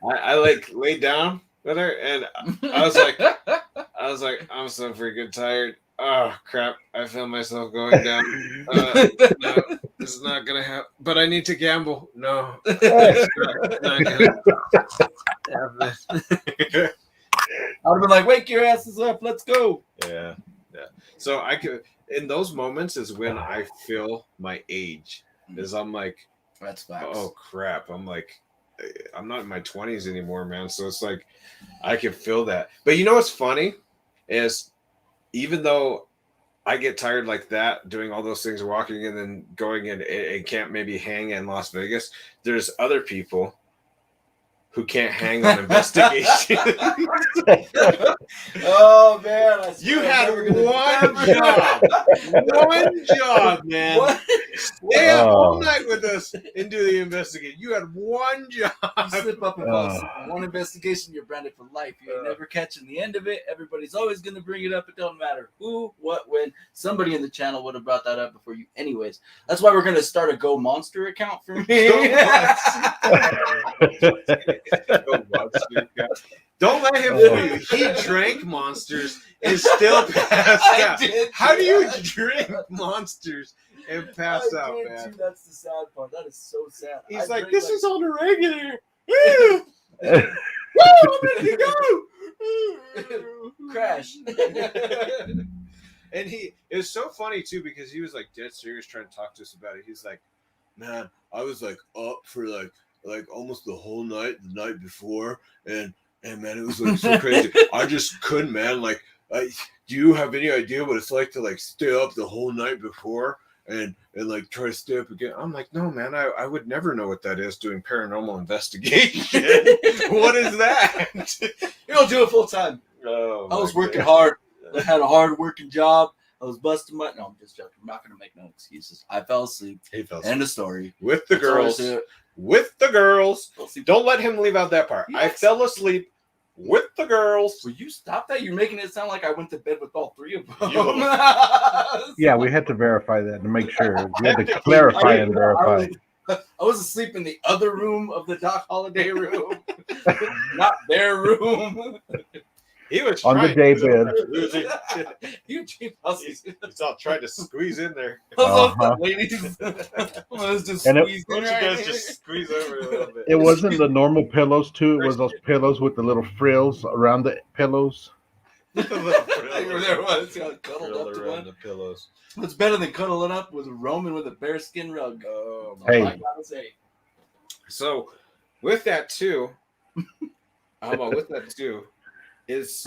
I like laid down with her, and I was like, I'm so freaking tired. Oh crap! I feel myself going down. No, this is not gonna happen. But I need to gamble. No, it's not gonna happen. I would have been like, wake your asses up, let's go. Yeah. So I could, in those moments, is when I feel my age. Is I'm like, That's facts. oh crap! I'm like, I'm not in my 20s anymore, man. So it's like, I can feel that. But you know what's funny is, even though I get tired like that, doing all those things, walking and then going in and can't maybe hang in Las Vegas, there's other people who can't hang on investigation. Oh man, You had one job, man. What? Stay up all night with us and do the investigation. You had one job. You slip up and fall asleep on one investigation, you're branded for life. You ain't never catching the end of it. Everybody's always going to bring it up. It don't matter who, what, when. Somebody in the channel would have brought that up before you anyways. That's why we're going to start a Go Monster account for me. Don't let him fool you. He drank monsters and still passed out. How do you drink monsters and pass out, man? Too. That's the sad part. That is so sad. He's like, this is on the regular. Woo, I'm ready to go. Crash. And it was so funny too, because he was like dead serious trying to talk to us about it. He's like, man, I was like up for like almost the whole night the night before, and man, it was like so crazy. I just couldn't, man. Like, do you have any idea what it's like to like stay up the whole night before and like try to stay up again? I'm like, no, man, I would never know what that is, doing paranormal investigation. What is that? You don't do it full time. Oh, I was working hard. I had a hard working job. I was busting my. No, I'm just joking. I'm not going to make no excuses. I fell asleep. He fell asleep. End of story. With the That's all girls. I said. With the girls. Fell asleep. Don't let him leave out that part. I Yes. fell asleep with the girls. Will you stop that? You're making it sound like I went to bed with all three of them. You little- Yeah, we had to verify that to make sure. We had to clarify and verify. I was asleep in the other room of the Doc Holiday room, not their room. He was On the trying day to- bed. You cheap hussies. He's all trying to squeeze in there. Ladies. Let's just And it- squeeze in Don't you right guys here. just squeeze over a little bit? It wasn't the normal pillows too. It was those pillows with the little frills around the pillows. There was cuddled up to one. the pillows. What's better than cuddling up with Roman with a bearskin rug? Oh, Hey. I gotta say. So, with that too, how about with that too, is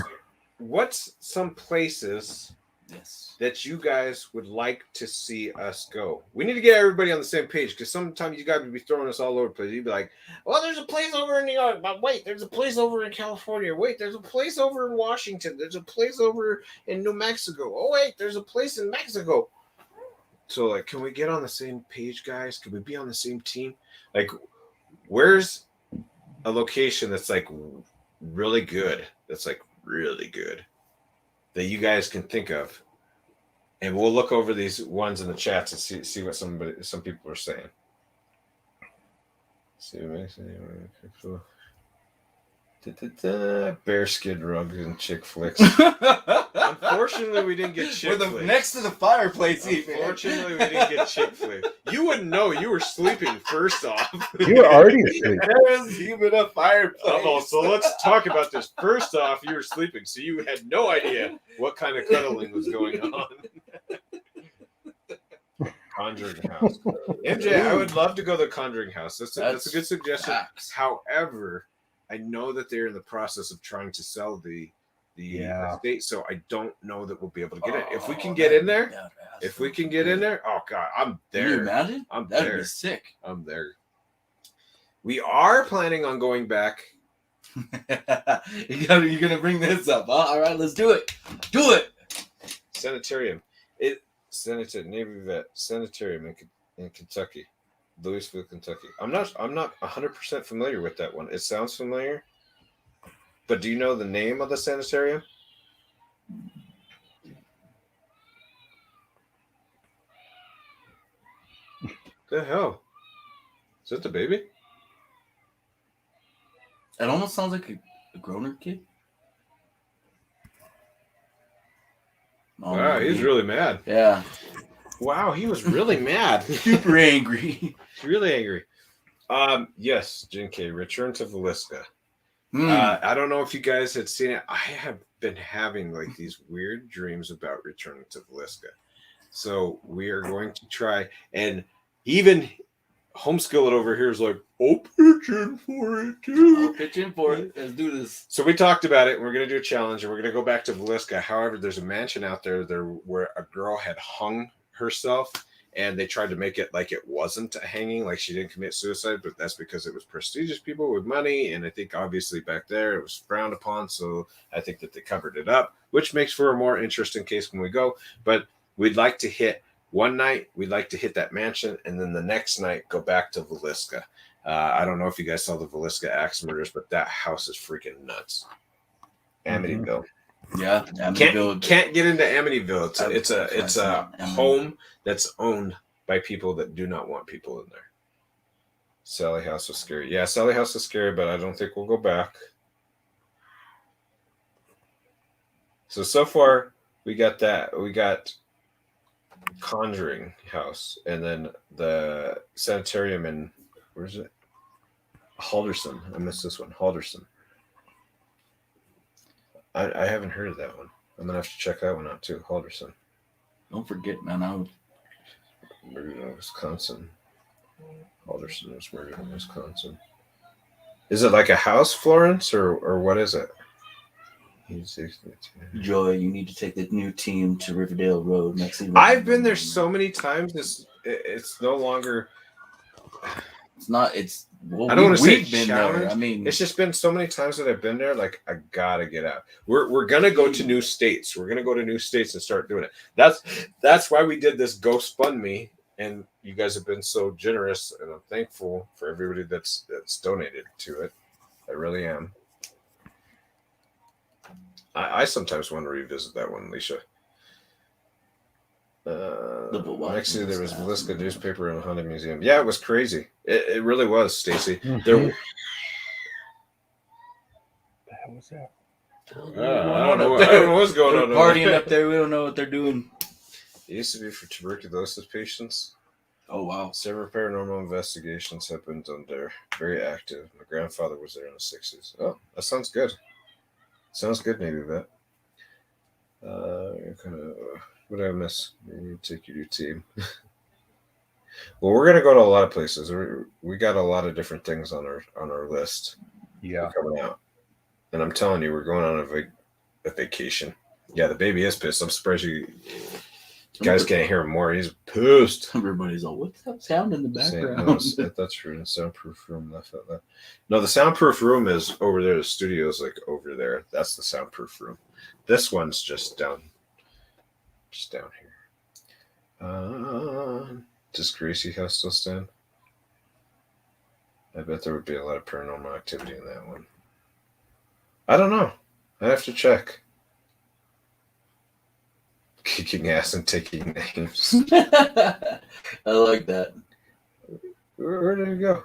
what's some places Yes. that you guys would like to see us go? We need to get everybody on the same page, because sometimes you guys would be throwing us all over the place. You'd be like, well, there's a place over in New York, but wait, there's a place over in California. Wait, there's a place over in Washington. There's a place over in New Mexico. Oh, wait, there's a place in Mexico. So, like, can we get on the same page, guys? Can we be on the same team? Like, where's a location that's like really good, that you guys can think of, and we'll look over these ones in the chats and see what some people are saying. See what makes it. Bearskin rugs and chick flicks. Unfortunately, we didn't get chick flicks. Next to the fireplace, even. Unfortunately, we didn't get chick flicks. You wouldn't know. You were sleeping first off. You were already asleep. There was even a fireplace. Oh, so let's talk about this. First off, you were sleeping, so you had no idea what kind of cuddling was going on. Conjuring House. MJ, I would love to go to the Conjuring House. That's a good suggestion. Facts. However, I know that they're in the process of trying to sell the estate, so I don't know that we'll be able to get it. If we can get in there, oh god, I'm there. Can you imagine? That'd be sick. I'm there. We are planning on going back You're gonna bring this up, huh? All right, let's do it. Do it. Sanitarium. Navy vet sanitarium in Kentucky, Louisville, Kentucky. I'm not 100% familiar with that one. It sounds familiar, but do you know the name of the sanitarium? The hell? Is that the baby? It almost sounds like a grown kid. Oh, Wow, he's really mad. Yeah. Wow, he was really mad. Super angry. He's really angry. Yes, Jen K. Return to Villisca. I don't know if you guys had seen it. I have been having like these weird dreams about returning to Villisca. So we are going to try, and even Homeskill it over here is like, I'll pitch in for it too. I'll pitch in for it. Let's do this. So we talked about it. And we're going to do a challenge, and we're going to go back to Villisca. However, there's a mansion out there where a girl had hung herself, and they tried to make it like it wasn't a hanging, like she didn't commit suicide, but that's because it was prestigious people with money, and I think obviously back there it was frowned upon, so I think that they covered it up, which makes for a more interesting case when we go. But we'd like to hit one night, we'd like to hit that mansion, and then the next night go back to Villisca. I don't know if you guys saw the Villisca Axe Murders, but that house is freaking nuts. Amityville. Yeah, Can't get into Amityville. It's a home that's owned by people that do not want people in there. Sally House was scary. Yeah, Sally House is scary, but I don't think we'll go back. So far we got that. We got Conjuring House, and then the sanitarium in, where's it? Halderson. I missed this one. Halderson. I haven't heard of that one. I'm gonna have to check that one out too. Halderson. Don't forget, man. I would. Murdered in Wisconsin. Halderson was murdered in Wisconsin. Is it like a house, Florence, or what is it? Joy, you need to take the new team to Riverdale Road. Mekcee. I've been there so many times. It's no longer. It's not. It's. Well, I don't want to say we've been challenge. there. I mean, it's just been so many times that I've been there. Like, I gotta get out. We're gonna go to new states. We're gonna go to new states and start doing it. That's why we did this GoFundMe, and you guys have been so generous, and I'm thankful for everybody that's donated to it. I really am. I sometimes want to revisit that one, Alicia. Next year there was Villisca newspaper and a haunted museum. Yeah, it was crazy. It really was, Stacy. There. What the hell was that? I don't know what's going on. Partying up there. We don't know what they're doing. It used to be for tuberculosis patients. Oh wow! Several paranormal investigations have been done there. Very active. My grandfather was there in the 60s. Oh, that sounds good. Sounds good, maybe that. What did I miss? Maybe take your new team. Well, we're gonna go to a lot of places. We got a lot of different things on our list. Yeah, coming out, and I'm telling you, we're going on a vacation. Yeah, the baby is pissed. I'm surprised you guys can't hear him more. He's pissed. Everybody's all, what's that sound in the background? No, that's true. The soundproof room left. No, the soundproof room is over there. The studio's like over there. That's the soundproof room. This one's just down here. Does Gracie House still stand? I bet there would be a lot of paranormal activity in that one. I don't know. I have to check. Kicking ass and taking names. I like that. Where did it go?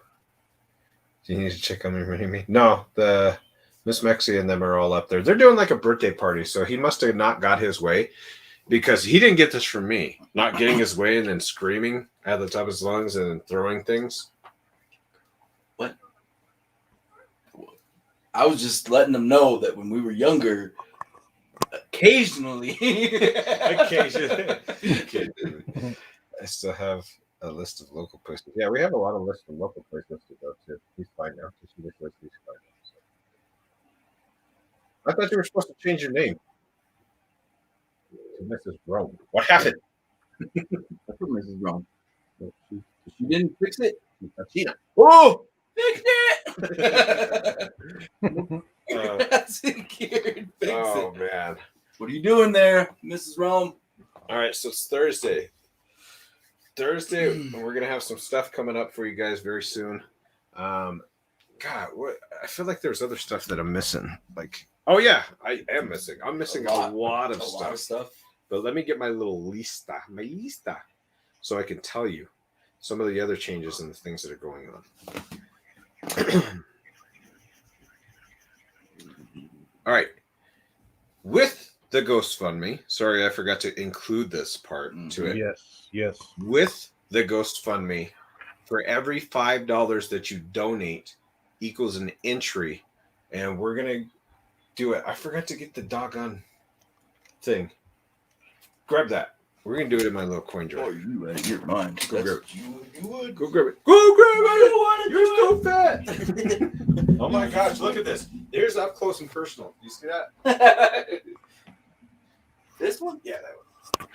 Do you need to check on me? No, the Miss Mekcee and them are all up there. They're doing like a birthday party, so he must have not got his way, because he didn't get this from me. Not getting his way and then screaming at the top of his lungs and then throwing things. What? I was just letting them know that when we were younger, occasionally. I still have a list of local places. Yeah, we have a lot of lists of local places to go to. He's fine now. He's fine now. I thought you were supposed to change your name to Mrs. Rome. What happened? That's what Mrs. Wrong. She didn't fix it. Tina. Oh, fix it! That's it, Kieran. Fix Oh it. man. What are you doing there, Mrs. Rome? All right, so it's Thursday. And we're gonna have some stuff coming up for you guys very soon. God, what I feel like there's other stuff that I'm missing. Like, oh yeah, I am missing. I'm missing a lot of stuff. But let me get my little lista, so I can tell you some of the other changes and the things that are going on. All right, with the GoFundMe. Sorry, I forgot to include this part to it. Yes. With the GoFundMe, for every $5 that you donate equals an entry, and we're gonna do it. I forgot to get the doggone thing. Grab that. We're gonna do it in my little coin jar. Oh, you out of your mind. Go grab it. You would. Go grab it. Go grab it. You're so fat. Oh my gosh! Look at this. There's up close and personal. You see that? This one? Yeah, that one.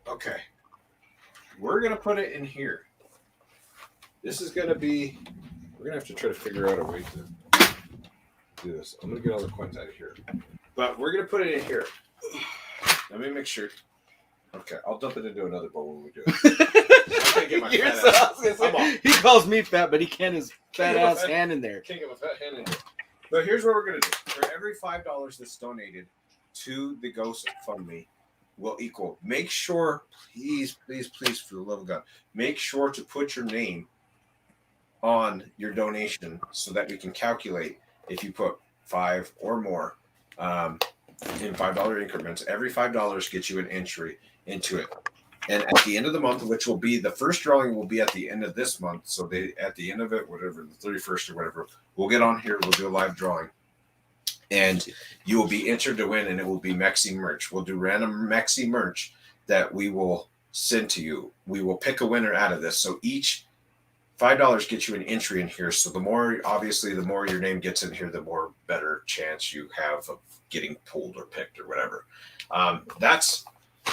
Okay. We're going to put it in here. This is going to be, we're going to have to try to figure out a way to do this. I'm going to get all the coins out of here. But we're going to put it in here. Let me make sure. Okay, I'll dump it into another bowl when we do it. I'm gonna get my fat ass. He calls me fat, but he can't his fat ass hand in there. Can't get my fat hand in here. But here's what we're going to do. For every $5 that's donated to the GoFundMe will equal. Make sure, please, for the love of God, make sure to put your name on your donation so that we can calculate if you put 5 or more in $5 increments. Every $5 gets you an entry into it. And at the end of the month, which will be the first drawing, will be at the end of this month. So at the end of it, whatever, the 31st or whatever, we'll get on here. We'll do a live drawing. And you will be entered to win, and it will be Mekcee merch. We'll do random Mekcee merch that we will send to you. We will pick a winner out of this. So each $5 gets you an entry in here. So the more your name gets in here, the more better chance you have of getting pulled or picked or whatever. That's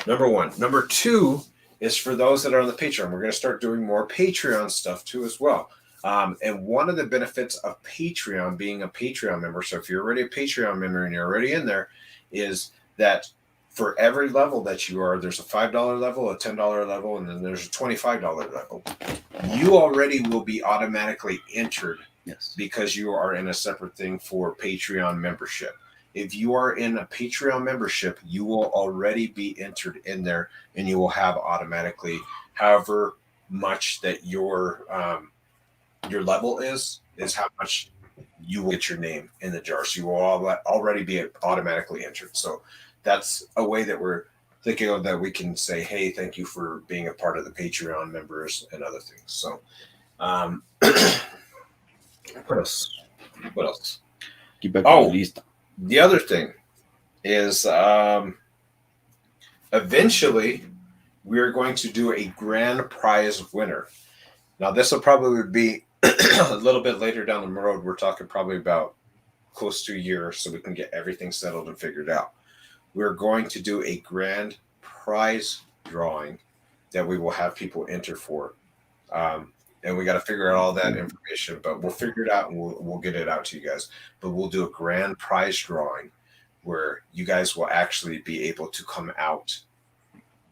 number one. Number two is for those that are on the Patreon. We're going to start doing more Patreon stuff too as well. And one of the benefits of Patreon, being a Patreon member, so if you're already a Patreon member and you're already in there, is that for every level that you are, there's a $5 level, a $10 level, and then there's a $25 level. You already will be automatically entered because you are in a separate thing for Patreon membership. If you are in a Patreon membership, you will already be entered in there, and you will have automatically however much that your level is how much you will get your name in the jar. So you will already be automatically entered. So that's a way that we're thinking of that we can say, hey, thank you for being a part of the Patreon members and other things. So what else? The other thing is eventually we're going to do a grand prize winner. Now, this will probably be a little bit later down the road. We're talking probably about close to a year so we can get everything settled and figured out. We're going to do a grand prize drawing that we will have people enter for. And we got to figure out all that information, but we'll figure it out and we'll get it out to you guys. But we'll do a grand prize drawing where you guys will actually be able to come out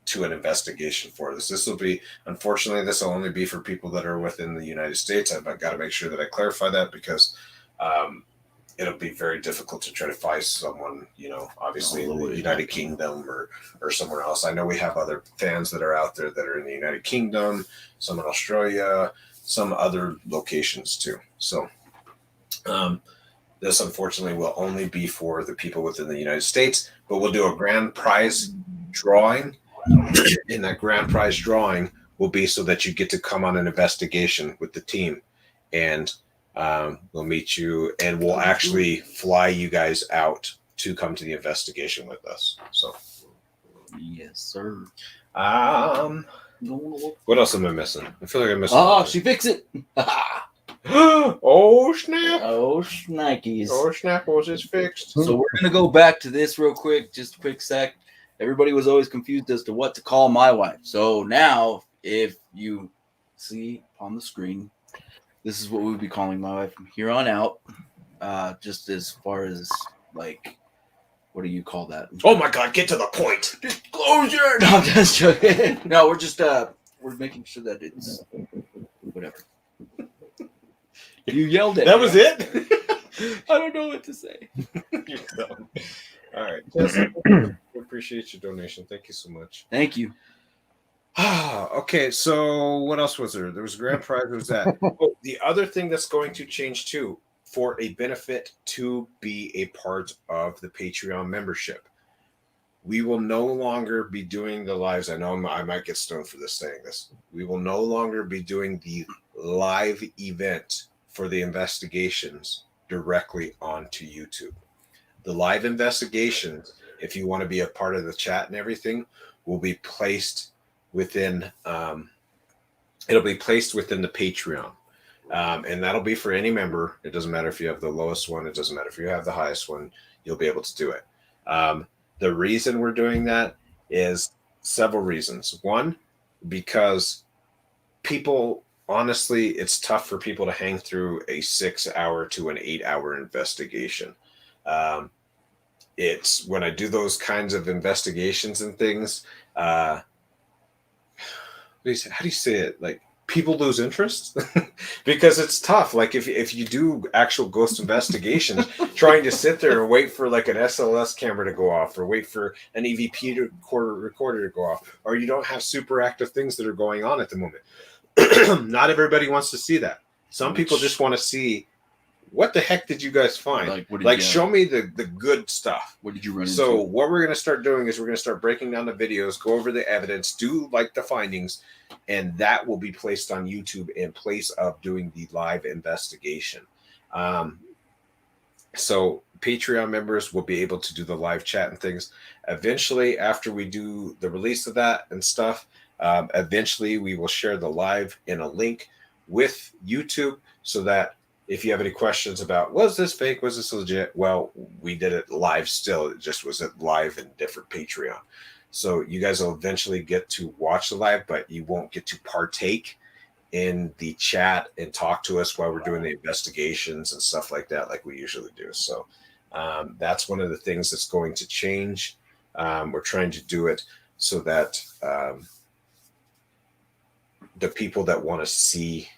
to an investigation for this. This will be, unfortunately, this will only be for people that are within the United States. I've got to make sure that I clarify that because it'll be very difficult to try to find someone, obviously in the United Kingdom or somewhere else. I know we have other fans that are out there that are in the United Kingdom, some in Australia, some other locations too. So this unfortunately will only be for the people within the United States, but we'll do a grand prize drawing. And that grand prize drawing will be so that you get to come on an investigation with the team, and we'll meet you and we'll actually fly you guys out to come to the investigation with us. So yes, sir. What else am I missing? I feel like I'm missing. Oh, she fixed it. Oh snap! Oh shnikes! Oh snapples is fixed. So we're gonna go back to this real quick, just a quick sec. Everybody was always confused as to what to call my wife. So now, if you see on the screen, This is what we would be calling my wife from here on out. Just as far as like, what do you call that? Oh my God, get to the point. Disclosure. No, I'm just joking. No, we're just we're making sure that it's whatever. You yelled at That me. was it? I don't know what to say. You're dumb. All right. Jesse, we appreciate your donation. Thank you so much. Thank you. Okay, so what else was there? There was a grand prize. Was that? Oh, the other thing that's going to change too, for a benefit to be a part of the Patreon membership, we will no longer be doing the lives. I know I might get stoned for this saying this. We will no longer be doing the live event for the investigations directly onto YouTube. The live investigations, if you want to be a part of the chat and everything, will be placed within it'll be placed within the Patreon, and that'll be for any member. It doesn't matter if you have the lowest one, it doesn't matter if you have the highest one, you'll be able to do it. The reason we're doing that is several reasons. One, because people, honestly, it's tough for people to hang through a 6 hour to an 8 hour investigation. It's when I do those kinds of investigations and things, how do you say it? Like, people lose interest because it's tough. Like if you do actual ghost investigations, trying to sit there and wait for like an SLS camera to go off, or wait for an EVP recorder to go off, or you don't have super active things that are going on at the moment. Not everybody wants to see that. Some people just want to see, what the heck did you guys find? Show me the good stuff. What did you run into? So what we're going to start doing is we're going to start breaking down the videos, go over the evidence, do like the findings, and that will be placed on YouTube in place of doing the live investigation. So Patreon members will be able to do the live chat and things. Eventually, after we do the release of that and stuff, eventually we will share the live in a link with YouTube, so that if you have any questions about, was this fake, was this legit? Well, we did it live still. It just was live in different Patreon. So you guys will eventually get to watch the live, but you won't get to partake in the chat and talk to us while we're doing the investigations and stuff like that, like we usually do. So that's one of the things that's going to change. We're trying to do it so that the people that want to see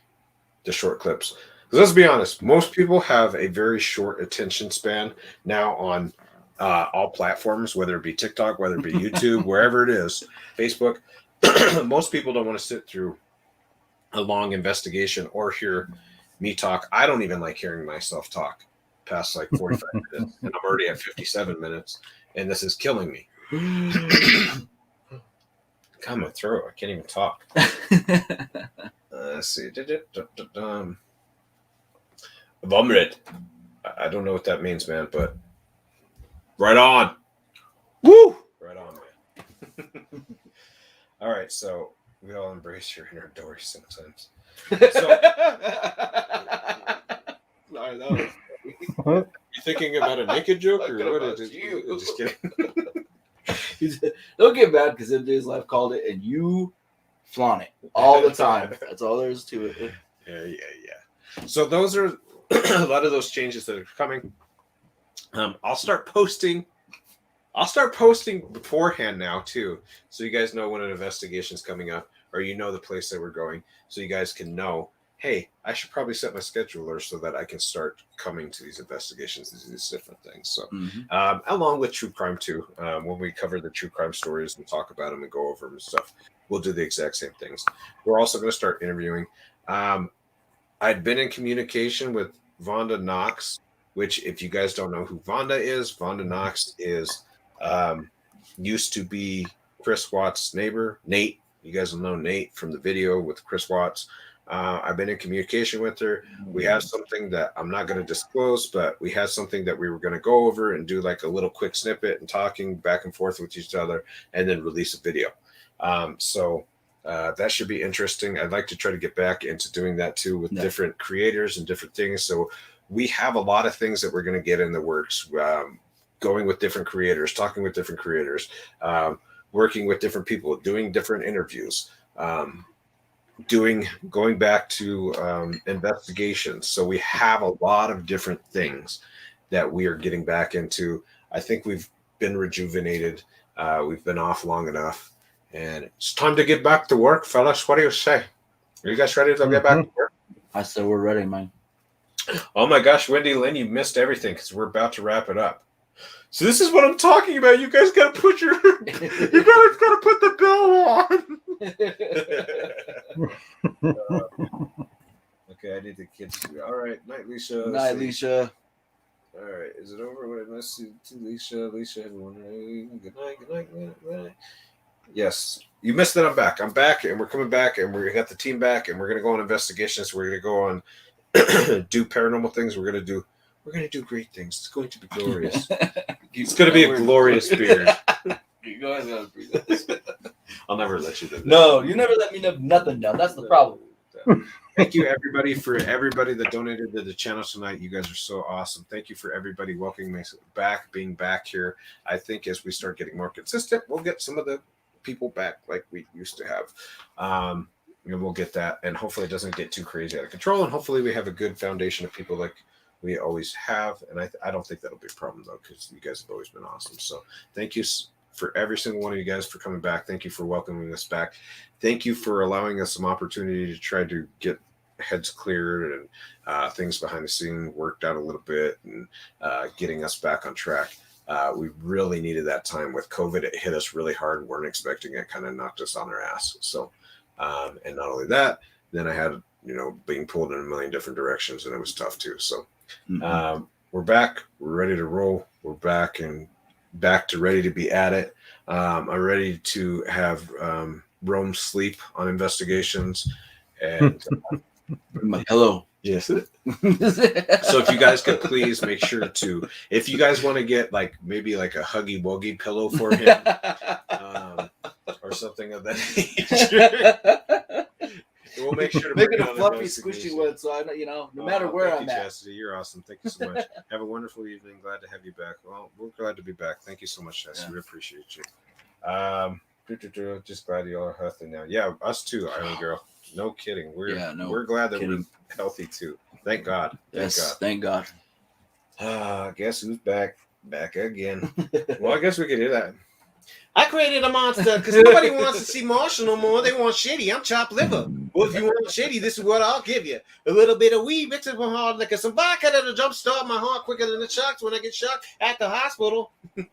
the short clips, because let's be honest, most people have a very short attention span now on all platforms, whether it be TikTok, whether it be YouTube, wherever it is, Facebook. Most people don't want to sit through a long investigation or hear me talk. I don't even like hearing myself talk past like 45 minutes, and I'm already at 57 minutes, and this is killing me. God, my throat, I can't even talk. Let's see. Vomit. I don't know what that means, man, but right on. Woo! Right on, man. All right, so we all embrace your inner Dory sometimes. So, sorry, that was, you thinking about a naked joke, or what is it? You. Just kidding. Don't get mad because MJ's Life called it, and you flaunt it all the time. That's all there is to it. Yeah. So those are a lot of those changes that are coming. I'll start posting beforehand now too, so you guys know when an investigation's coming up, or you know the place that we're going, so you guys can know, hey, I should probably set my scheduler so that I can start coming to these investigations, these different things. So along with true crime too, when we cover the true crime stories and talk about them and go over them and stuff, we'll do the exact same things. We're also going to start interviewing. I'd been in communication with Vonda Knox, which, if you guys don't know who Vonda Knox is used to be Chris Watts' neighbor, Nate. You guys will know Nate from the video with Chris Watts. I've been in communication with her. We have something that I'm not going to disclose, but we had something that we were going to go over and do like a little quick snippet and talking back and forth with each other, and then release a video. So that should be interesting. I'd like to try to get back into doing that too with different creators and different things. So we have a lot of things that we're going to get in the works, going with different creators, talking with different creators, working with different people, doing different interviews. going back to investigations. So we have a lot of different things that we are getting back into. I think we've been rejuvenated. We've been off long enough, and it's time to get back to work, fellas. What do you say? Are you guys ready to get back to work? I said we're ready, man. Oh my gosh, Wendy Lynn, you missed everything because we're about to wrap it up. So this is what I'm talking about. You guys gotta put your you guys gotta put the bell on. Okay, I need the kids to be all right. Night, Alicia. Night, Alicia. All right, is it over? What I must see to Alicia. Alicia, everyone. Good night. Good night. Good night. Yes, you missed it. I'm back. I'm back, and we're coming back, and we got the team back, and we're gonna go on investigations. We're gonna go on do paranormal things. We're gonna do great things. It's going to be glorious. It's going to be a glorious beard. You guys gotta breathe this. I'll never let you do that. No, you never let me know nothing down. That's the problem. Thank you, everybody, that donated to the channel tonight. You guys are so awesome. Thank you for everybody welcoming me back, being back here. I think as we start getting more consistent, we'll get some of the people back like we used to have. And we'll get that. And hopefully it doesn't get too crazy out of control. And hopefully we have a good foundation of people like we always have. And I don't think that'll be a problem, though, because you guys have always been awesome. So thank you for every single one of you guys for coming back. Thank you for welcoming us back. Thank you for allowing us some opportunity to try to get heads cleared and things behind the scene worked out a little bit and getting us back on track. We really needed that time with COVID. It hit us really hard. Weren't expecting it. Kind of knocked us on our ass. So, and not only that, then I had, being pulled in a million different directions, and it was tough too. So we're back. We're ready to roll. We're back and back to ready to be at it. I'm ready to have Rome sleep on investigations. And hello. Yes. So if you guys could please make sure to, if you guys want to get maybe a Huggy Wuggy pillow for him or something of that nature, we'll make sure to make bring it a on fluffy, investigation. squishy one. So I know, no matter where thank I'm you, at. Chastity, you're awesome. Thank you so much. Have a wonderful evening. Glad to have you back. Well, we're glad to be back. Thank you so much, Chastity. Yeah. We appreciate you. Just glad you all are healthy now. Yeah, us too, Island Girl. No kidding. We're glad that we're healthy too. Thank God. Thank God. Guess who's back? Back again. Well, I guess we could do that. I created a monster because nobody wants to see Marshall no more. They want shitty. I'm chopped liver. Well, if you want shitty, this is what I'll give you. A little bit of weed mixed with hard liquor. Some vodka that'll jumpstart my heart quicker than the shots when I get shocked at the hospital. Oh,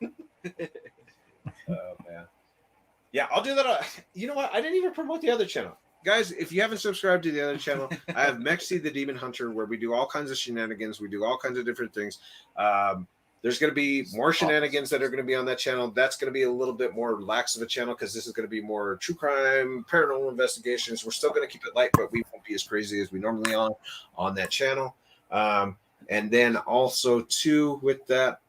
man. Yeah, I'll do that. You know what? I didn't even promote the other channel. Guys, if you haven't subscribed to the other channel, I have Mekcee the Demon Hunter, where we do all kinds of shenanigans. We do all kinds of different things. There's going to be more shenanigans that are going to be on that channel. That's going to be a little bit more lax of a channel because this is going to be more true crime, paranormal investigations. We're still going to keep it light, but we won't be as crazy as we normally are on that channel. And then also, too, with that,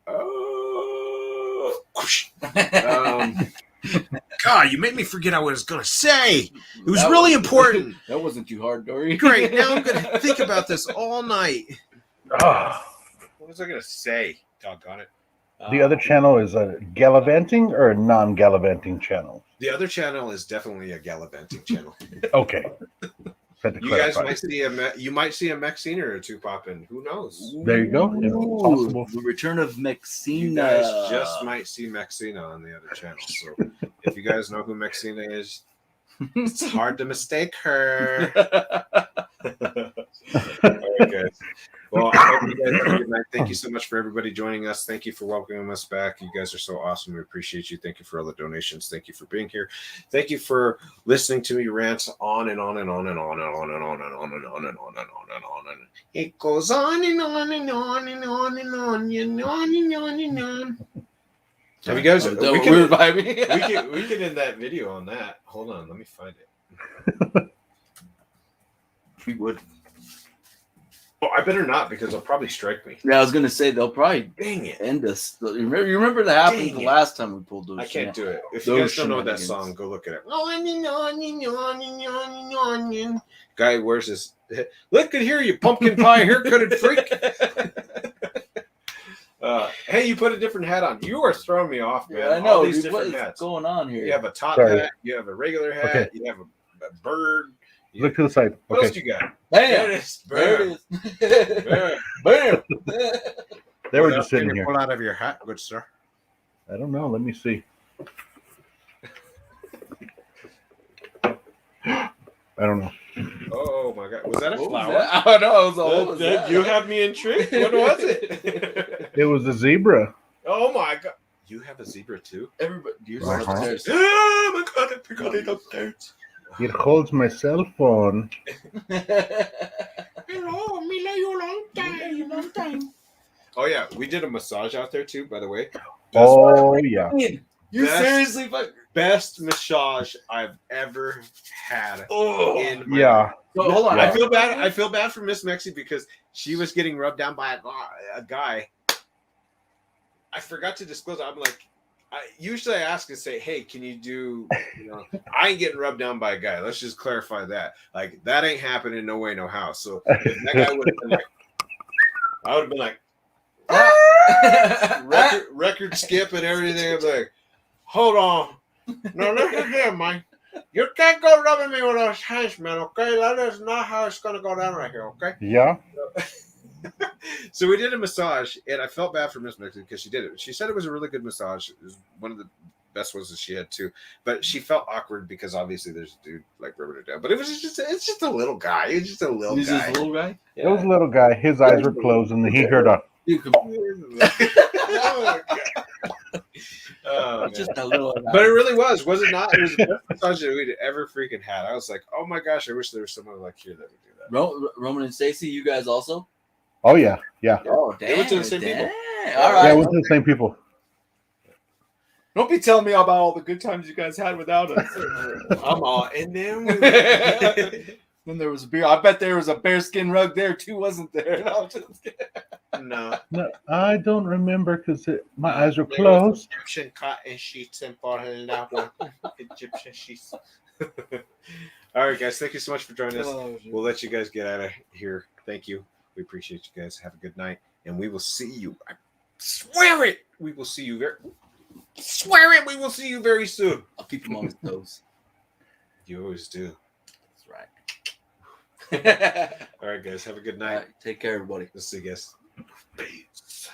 God, you made me forget what I was going to say. It was really important. That wasn't too hard, Dory. Great. Now I'm going to think about this all night. What was I going to say? Doggone it. The other channel is a gallivanting or a non-gallivanting channel? The other channel is definitely a gallivanting channel. Okay. You guys might see a Mekcee or two pop in. Who knows? There you go. It's possible. The return of Mekcee. You guys just might see Mekcee on the other channel. So if you guys know who Mekcee is, it's hard to mistake her. All right, guys. Well, I hope you guys have a good night. Thank you so much for everybody joining us. Thank you for welcoming us back. You guys are so awesome. We appreciate you. Thank you for all the donations. Thank you for being here. Thank you for listening to me rant on and on and on and on and on and on and on and on and on and on and on and it goes on and on and on and on and on and on and on and on. Have you guys? We can end that video on that. Hold on, let me find it. We would. Oh, I better not because they'll probably strike me. Yeah, I was gonna say they'll probably end us. You remember that happened the last time we pulled those. I can't do it. If you guys don't know that song, go look at it. Guy wears this. Look at here, you pumpkin pie haircutted freak. Hey, you put a different hat on. You are throwing me off, man. Yeah, I know. All these Dude, different what is hats going on here? You have a top hat. You have a regular hat. Okay. You have a bird. Look to the side. What else Okay. you got? Bam! There it is. There it is. Bam. Bam! They were What just else can sitting you here. pull out of your hat, good sir? I don't know. Let me see. I don't know. Oh my god, was that a What was flower? that? I know. I was like, what was that? You have me intrigued. What was it? It was a zebra. Oh my god, you have a zebra too? Everybody, you're Uh-huh. upstairs. Oh my god, I forgot it upstairs. It holds my cell phone. Hello, Mila, you long time. Oh yeah, we did a massage out there too, by the way. Oh yeah. You Best- seriously fuck. Best massage I've ever had Oh, in my Yeah. life. so hold on. Yeah. I feel bad for Miss Mekcee because she was getting rubbed down by a guy. I forgot to disclose. I'm like, usually I ask and say, "Hey, can you do?" You know, I ain't getting rubbed down by a guy. Let's just clarify that. Like that ain't happening. No way, no how. So if that guy would have been like, I would have been like, record skip and everything. I'm like, hold on. No, listen here, man. You can't go rubbing me with those hands, man, okay? That is not how it's going to go down right here, okay? Yeah. So we did a massage, and I felt bad for Miss Mekcee because she did it. She said it was a really good massage. It was one of the best ones that she had, too. But she felt awkward because obviously there's a dude, like, rubbing her down. But it's just a little guy. It's just a little He's guy. just a little guy. It was a little guy. His eyes were closed, and he heard a. You could, Oh, God. Oh, man. just a little. But it really was it not? It was the best massage that we'd ever freaking had. I was like, oh my gosh, I wish there was someone like here that would do that. Roman and Stacy, you guys also? Oh yeah, yeah. Oh, They went to the same people. All right. Yeah, we went to the same people. Don't be telling me about all the good times you guys had without us. I'm all in them. Then there was a beer. I bet there was a bearskin rug there too, wasn't there? No, just kidding. No. No, I don't remember because my eyes were There was closed. Egyptian cotton sheets and for that one. Egyptian sheets. All right, guys. Thank you so much for joining us. We'll let you guys get out of here. Thank you. We appreciate you guys. Have a good night. And we will see you. I swear it. We will see you swear it. We will see you very soon. I'll keep him on his toes. You always do. That's right. All right, guys. Have a good All night. right, take care, everybody. We'll see you guys. Peace.